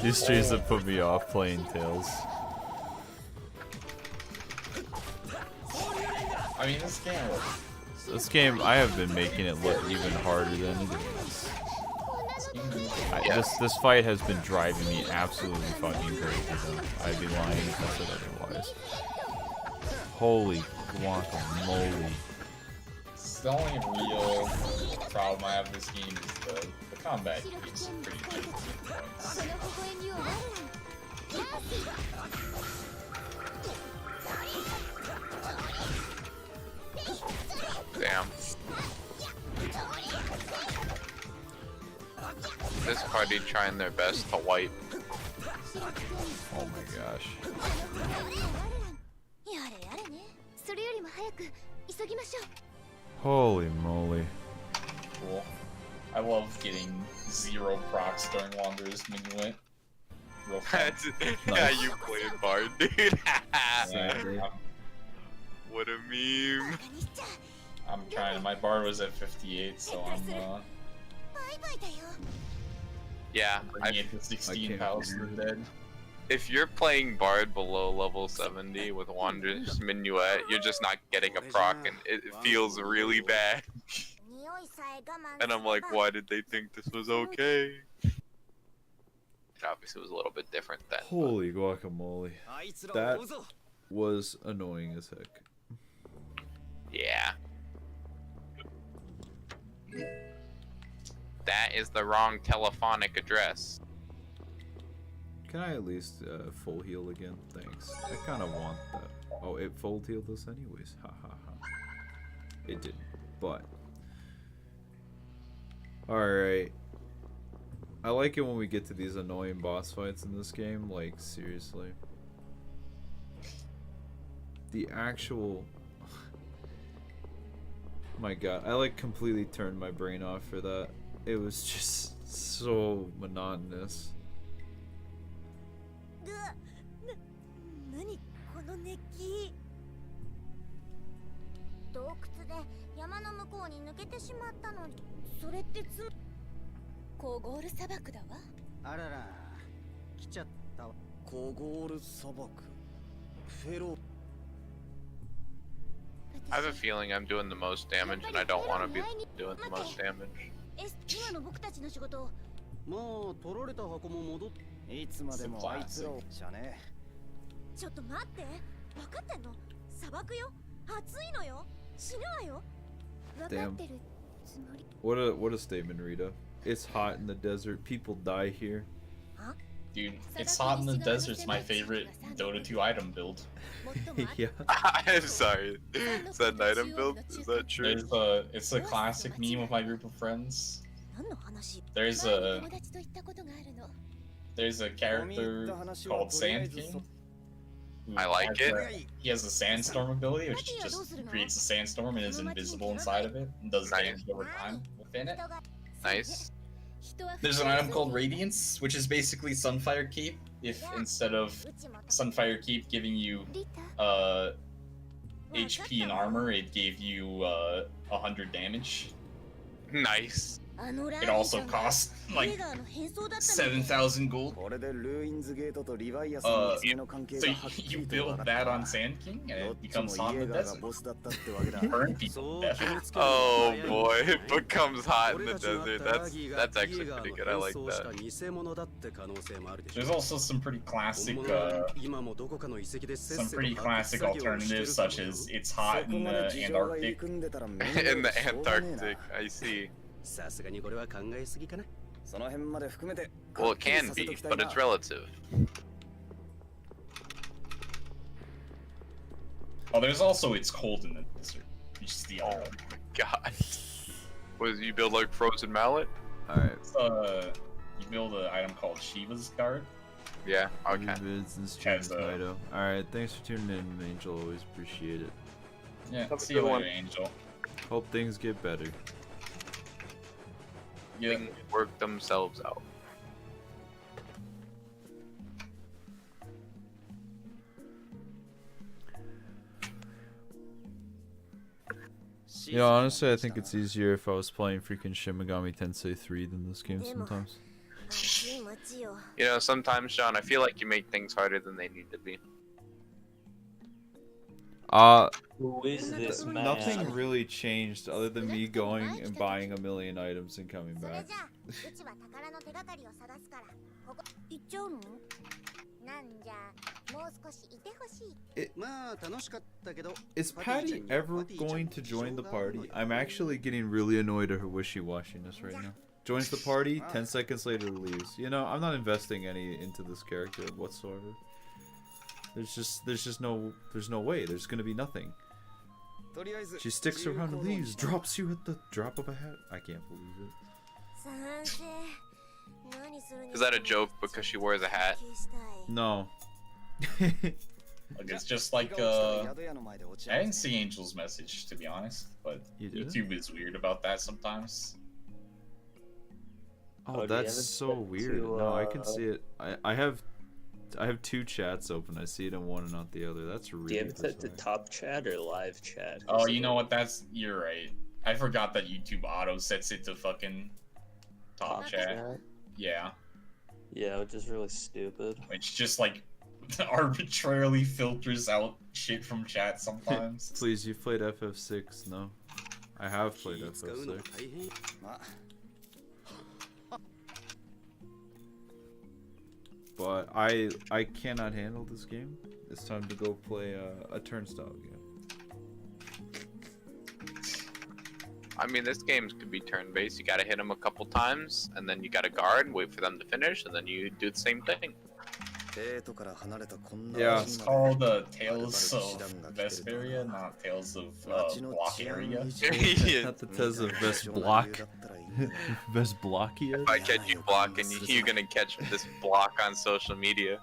These streams have put me off playing Tails. I mean, This game, I have been making it look even harder than it is. This fight has been driving me absolutely fucking crazy though. I'd be lying if I said otherwise. Holy guacamole. The only real problem I have with this game is the combat is pretty good points. Damn. This party trying their best to wipe. Oh my gosh. Holy moly. Cool. I love getting 0 procs during Wanderer's Minuet. Real fun. Yeah, you played Bard, dude. Yeah, What a meme. I'm trying. My Bard was at 58, so I'm Yeah, bringing it to 16 pals to the dead. if you're playing Bard below level 70 with Wanderer's Minuet, you're just not getting a proc, and it feels really bad. And I'm like, why did they think this was okay? It obviously was a little bit different then. Holy guacamole. That was annoying as heck. Yeah. That is the wrong telephonic address. Can I at least full heal again? Thanks. I kind of want that. Oh, it full healed us anyways. Ha ha ha. It didn't. But. Alright. I like it when we get to these annoying boss fights in this game. Like, seriously. The actual... My god. I like completely turned my brain off for that. It was just so monotonous. 何この熱気洞窟で山の向こうに抜けてしまったのにそれってコゴール砂漠だわあらら、来ちゃったわ。コゴール砂漠。フェロ。 I have a feeling I'm doing the most damage, and I don't want to be doing the most damage. 今の僕たちの仕事。まあ、取られた箱も戻って。いつまでもあいつらをじゃね。ちょっと待って。分かってんの？砂漠よ。暑いのよ。死ぬわよ。分かってるつもり。 What a statement, Rita. It's hot in the desert. People die here. Dude, it's hot in the desert's my favorite Dota 2 item build. Yeah. I'm sorry. Is that an item build? Is that true? It's a classic meme of my group of friends. There's a character called Sand King. I like it. He has a sandstorm ability, which just creates a sandstorm and is invisible inside of it and does damage over time within it. Nice. There's an item called Radiance, which is basically Sunfire Keep, if instead of Sunfire Keep giving you HP and armor, it gave you 100 damage. Nice. It also costs like 7,000 gold. So you build that on Sand King and it becomes hot in the desert. Burn people to death. Oh boy, it becomes hot in the desert. That's actually pretty good. I like that. There's also some pretty classic alternatives, such as it's hot in the Antarctic. In the Antarctic, I see. Well, it can be, but it's relative. Oh, there's also it's cold in the desert. Which is the Oh my god. What is you build like frozen mallet? Alright. You build an item called Shiva's Guard. Yeah, okay. Alright, thanks for tuning in, Angel. Always appreciate it. Yeah, see you later, Angel. Hope things get better. Yeah. Things work themselves out. You know, honestly, I think it's easier if I was playing freaking Shin Megami Tensei 3 than this game sometimes. You know, sometimes, Sean, I feel like you make things harder than they need to be. Who is this man? Nothing really changed other than me going and buying a million items and coming back. Is Patty ever going to join the party? I'm actually getting really annoyed at her wishy-washiness right now. Joins the party, 10 seconds later leaves. You know, I'm not investing any into this character whatsoever. There's no way. There's gonna be nothing. She sticks around and leaves, drops you at the drop of a hat. I can't believe it. Is that a joke because she wears a hat? No. Like, it's just like, I didn't see Angel's message, to be honest, but YouTube is weird about that sometimes. Oh, that's so weird. No, I can see it. I have 2 chats open. I see it in one and not the other. That's really Do you have it set to top chat or live chat? Oh, you know what? You're right. I forgot that YouTube auto sets it to fucking top chat. Yeah. Yeah, which is really stupid. Which just like arbitrarily filters out shit from chat sometimes. Please, you've played FF6, no? I have played FF6. But I cannot handle this game. It's time to go play a turnstile game. I mean, this game could be turn-based. You gotta hit them a couple times, and then you gotta guard, wait for them to finish, and then you do the same thing. Yeah. It's called Tales of Vesperia, not Tales of Blockaria. Not the Tales of Vesblock. Vesblockia? If I catch you blocking, you're gonna catch this block on social media.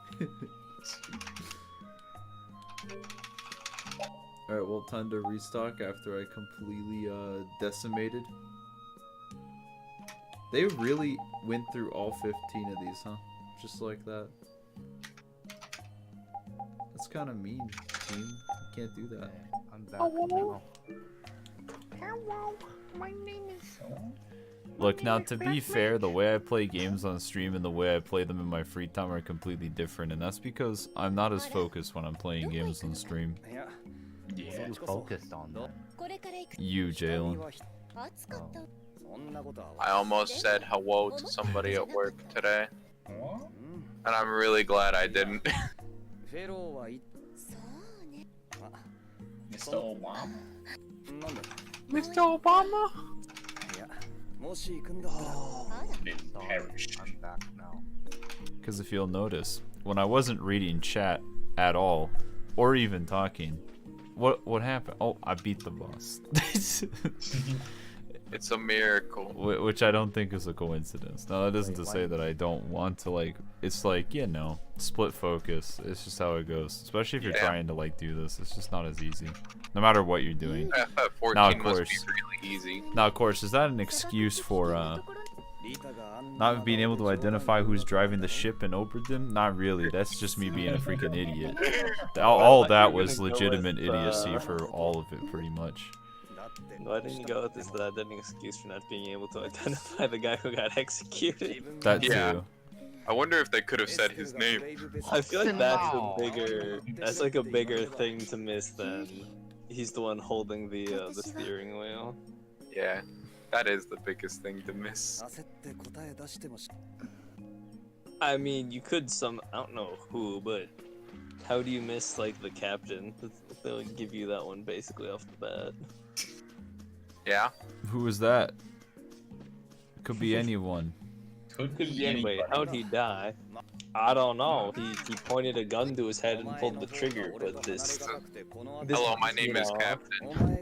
Alright, well, time to restock after I completely decimated. They really went through all 15 of these, huh? Just like that. That's kind of mean, team. You can't do that. I'm back now. Hello, my name is. Look, now to be fair, the way I play games on stream and the way I play them in my free time are completely different, and that's because I'm not as focused when I'm playing games on stream. Who's focused on that? You, Jalen. I almost said hello to somebody at work today, and I'm really glad I didn't. Mr. Obama? Mr. Obama? I'm back now. Because if you'll notice, when I wasn't reading chat at all, or even talking, what happened? Oh, I beat the boss. It's a miracle. Which I don't think is a coincidence. Now that isn't to say that I don't want to, like, it's like, you know, split focus. It's just how it goes. Especially if you're trying to, like, do this. It's just not as easy. No matter what you're doing. FF14 now, of must course, be really easy. Now, of course, is that an excuse for, not being able to identify who's driving the ship in Oberdin? Not really. That's just me being a freaking idiot. All that was legitimate idiocy for all of it, pretty much. Why didn't you go with this that an excuse for not being able to identify the guy who got executed? That too. I wonder if they could have said his name. I feel like that's like a bigger thing to miss than he's the one holding the steering wheel. Yeah, that is the biggest thing to miss. I mean, you could I don't know who, but how do you miss like the captain? They'll give you that one basically off the bat. Yeah. Who was that? Could be anyone. Could be anybody. How'd he die? I don't know. He pointed a gun to his head and pulled the trigger, but this Hello, my name is Captain.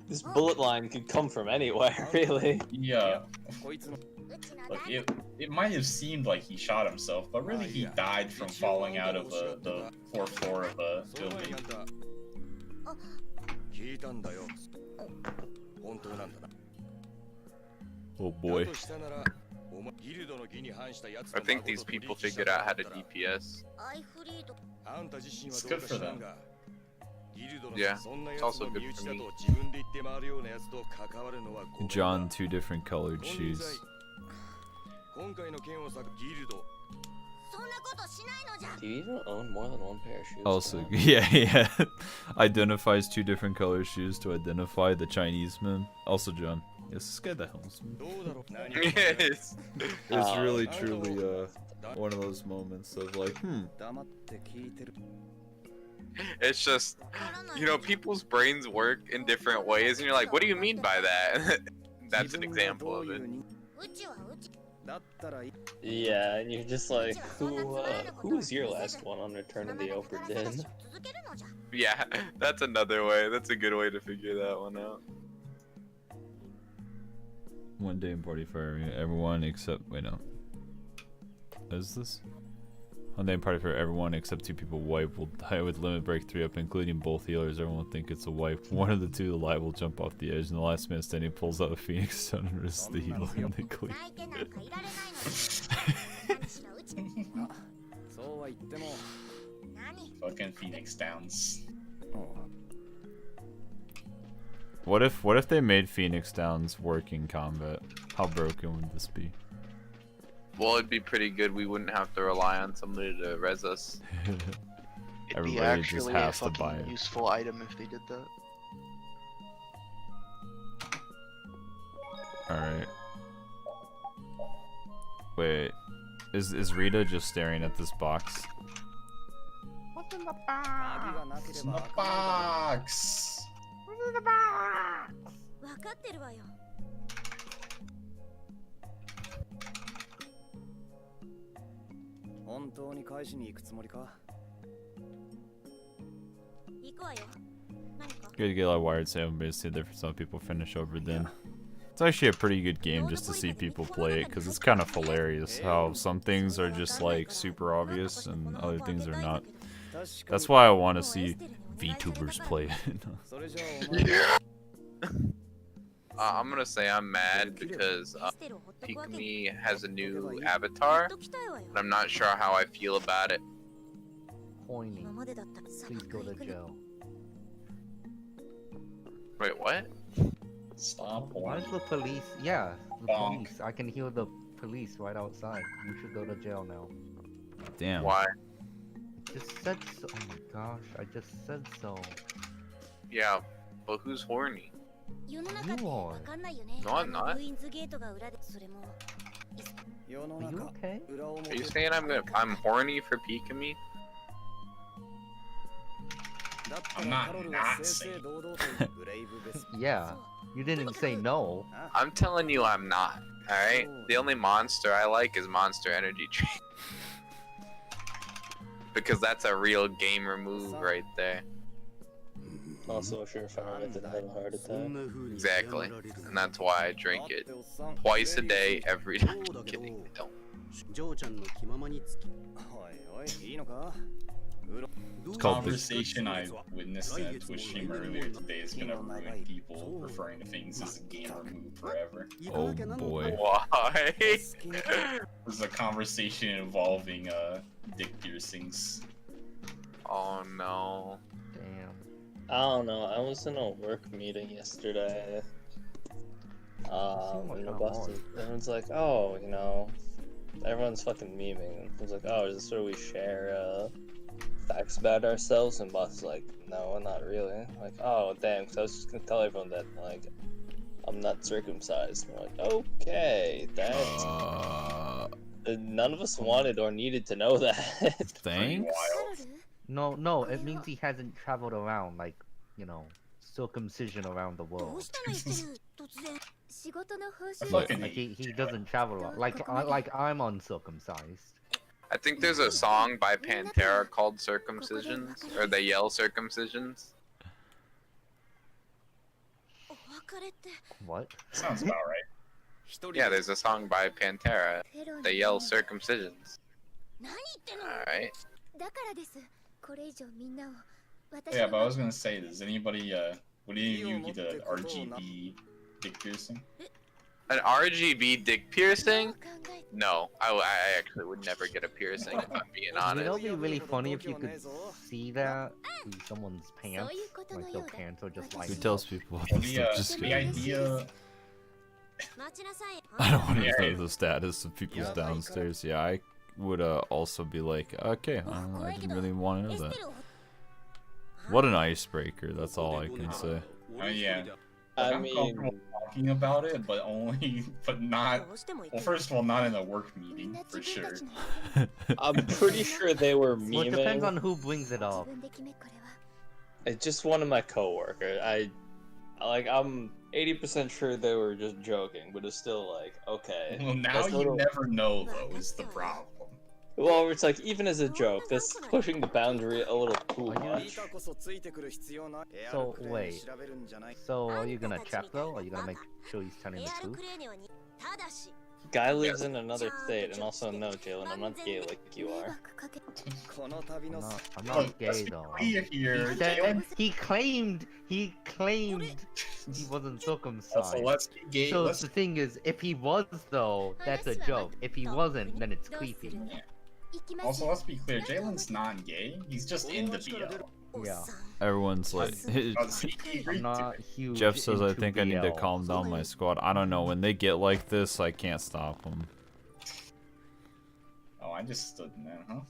This bullet line could come from anywhere, really. Yeah. Look, it might have seemed like he shot himself, but really he died from falling out of the fourth floor of a building. Oh boy. I think these people figured out how to DPS. It's good for them. Yeah, it's also good for me. John, 2 different colored shoes. Do you even own more than one pair of shoes? Also, yeah. Identifies 2 different color shoes to identify the Chinese man. Also, John. Yes, this guy the helmsman. Yes. It's really, truly, one of those moments of like, It's just, you know, people's brains work in different ways, and you're like, what do you mean by that? That's an example of it. Yeah, and you're just like, who was your last one on Return of the Obra Dinn? Yeah, that's another way. That's a good way to figure that one out. one day in party for everyone except, wait, no. What is this? One day in party for everyone except 2 people wipe will die with limit break 3 up, including both healers. Everyone will think it's a wipe. One of the 2 alive will jump off the edge, and the last man standing pulls out a phoenix stone and risks the heal and they clear. Fucking Phoenix Downs. What if they made Phoenix Downs work in combat? How broken would this be? Well, it'd be pretty good. We wouldn't have to rely on somebody to res us. It'd be Everybody just actually has a to buy fucking it. useful item if they did that. Alright. Wait. Is Rita just staring at this box? What's in the It's in the box! What's in the box? わかってるわよ。本当に返しに行くつもりか？行くわよ。何か？ Good to get a lot of wired sound, but it's different. Some people finish over then. It's actually a pretty good game just to see people play it, because it's kind of hilarious how some things are just like super obvious and other things are not. That's why I want to see VTubers play it. Yeah. I'm gonna say I'm mad because Pikmi has a new avatar, and I'm not sure how I feel about it. Pointing. Please go to jail. Wait, what? Stop. Why is the police? Yeah, the Bonk. police. I can hear the police right outside. You should go to jail now. Damn. Why? I just said so. Oh my gosh, I just said so. Yeah, but who's horny? 世の中って You わ are. かんないよね。 No, I'm not. ルインズゲートが裏でそれも。世の Are you 中 okay? 裏表 Are you saying I'm horny for peeking me? だった I'm ら not カロル not は正 saying. 々堂々とブレイブベス Yeah. You didn't say no. I'm telling you I'm not. Alright? The only monster I like is Monster Energy Drink. Because that's a real gamer move right there. Also, a surefire method to have a heart attack. Exactly. And that's why I drink it twice a day, every day. I'm kidding, I don't. ジョーちゃんの気ままにつきおいおいいいのか Conversation I witnessed in a Twitch stream earlier today is gonna ruin people referring to things as a gamer move forever. Oh boy. Why? There's a conversation involving dick piercings. Oh no. Damn. I don't know. I was in a work meeting yesterday. Boston. Everyone's like, oh, you know, everyone's fucking memeing. I was like, oh, is this where we share facts about ourselves? And boss is like, no, not really. I'm like, oh, damn, because I was just gonna tell everyone that, like, I'm not circumcised. And we're like, okay, that's... None of us wanted or needed to know that. Thanks. No, it means he hasn't traveled around, like, you know, circumcision around the ど world. うしたの言ってる突然。仕事の報酬 Look, Like he doesn't travel around. Like I'm uncircumcised. I think there's a song by Pantera called Circumcisions, or they yell Circumcisions. お別れって What? Sounds about right. Yeah, there's a song by Pantera. フェロー They yell Circumcisions. 何言ってんの Alright. だからですこれ以上みんなを私 Yeah, の but I was gonna say, does anybody would any of you get an RGB dick piercing? An RGB dick piercing? 考え No, I actually would never get a piercing if I'm being You know, honest. it'd be really funny if you could see that in someone's pants, like their pants are just like. Who tells people The, this? I'm just the kidding. idea. 待ちなさい I don't want to Yeah. know the status of people's downstairs. Yeah, I would also be like, okay, I didn't really want to know that. What an icebreaker, that's all I can say. Yeah. I I'm mean, comfortable talking about it, but only, but not. どうしても言っ Well, てる first of all, not in a work みん meeting な for 自分 sure. たちの I'm pretty sure they were Well, it depends memeing. on who brings it 自 up. 分で決めこれは It's just one of my coworkers. I'm 80% sure they were just joking, but it's still like, okay. Well, now That's a you little- never know, though, is the problem. Well, it's like, even as a joke, that's pushing the boundary a little too Are you- much. 板こそついてくる必要ない So, AR クレーン wait. 調べるんじゃない So are you gonna check though? Are you gonna make sure he's telling the エアル truth? クレーネはにただし Guy lives in another state, and also no, Jalen, I'm not gay like you 迷 are. 惑かけこの旅 I'm の not, I'm Look, not gay let's be though. clear here, He, said- Jalen. he claimed he wasn't Also, circumcised. let's be gay. So Let's the thing is, if he was though, that's a joke. If he wasn't, then it's creepy. 行きます Also, let's be clear. Jalen's not gay. He's just into BL. おっ Yeah. さん Everyone's like, He agreed I'm to not it. huge. Jeff says I into think I need to BL. calm down my squad. I don't know, when they get like this, I can't stop them. Oh, I just stood in there, huh?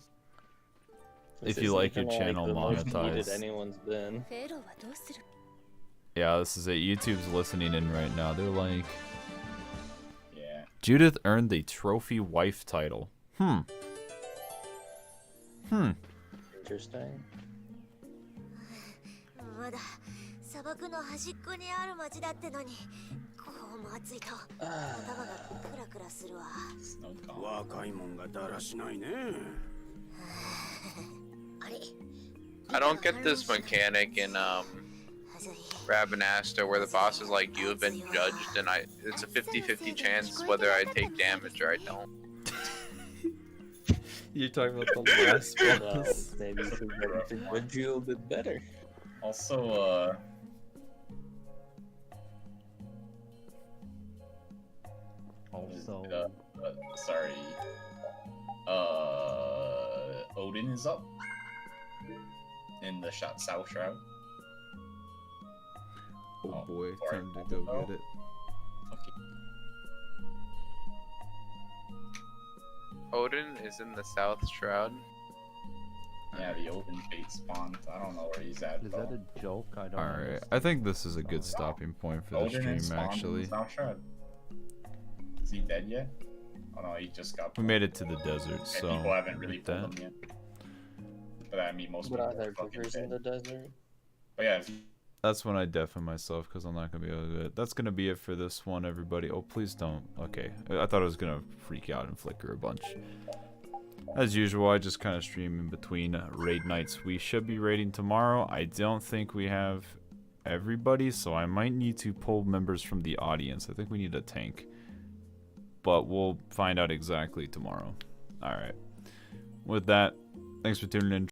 If This you like your isn't channel the most heated monetized. anyone's been. フェローはどうする Yeah, this is it. YouTube's listening in right now. They're like, Yeah. Judith earned the trophy wife title. Hmm. Interesting. まだ砂漠の端っこにある町だってのにこうも暑いと頭がクラクラするわ Snow cone. 若いもんがだらしないねあれ I don't get this mechanic in はずい Rabinaster where the boss is like, you have been judged, and it's a 50-50 chance whether I take damage or I don't. You're talking about the last well, maybe you should get to judge you a bit better. Also, Also, sorry. Odin is up in the South Shroud. Oh Oh, boy, sorry. time to go get it. Okay. Odin is in the South Shroud. Yeah, the Odin fate spawned. I don't know where he's at. Is though. that a joke? I don't know. Alright, I think this is a good stopping point for the Odin and stream, spawned actually. in South Shroud. Is he dead yet? Oh no, he just got. We made it to the desert, And so people haven't really with pulled that. him yet. But I mean, most But people are there are fucking rivers in dead. the desert? But yeah, That's when I deafen myself because I'm not gonna be able to do it. That's gonna be it for this one, everybody. Oh, please don't. Okay, I thought I was gonna freak out and flicker a bunch. As usual, I just kind of stream in between raid nights. We should be raiding tomorrow. I don't think we have everybody, so I might need to pull members from the audience. I think we need a tank, but we'll find out exactly tomorrow. All right. With that, thanks for tuning in.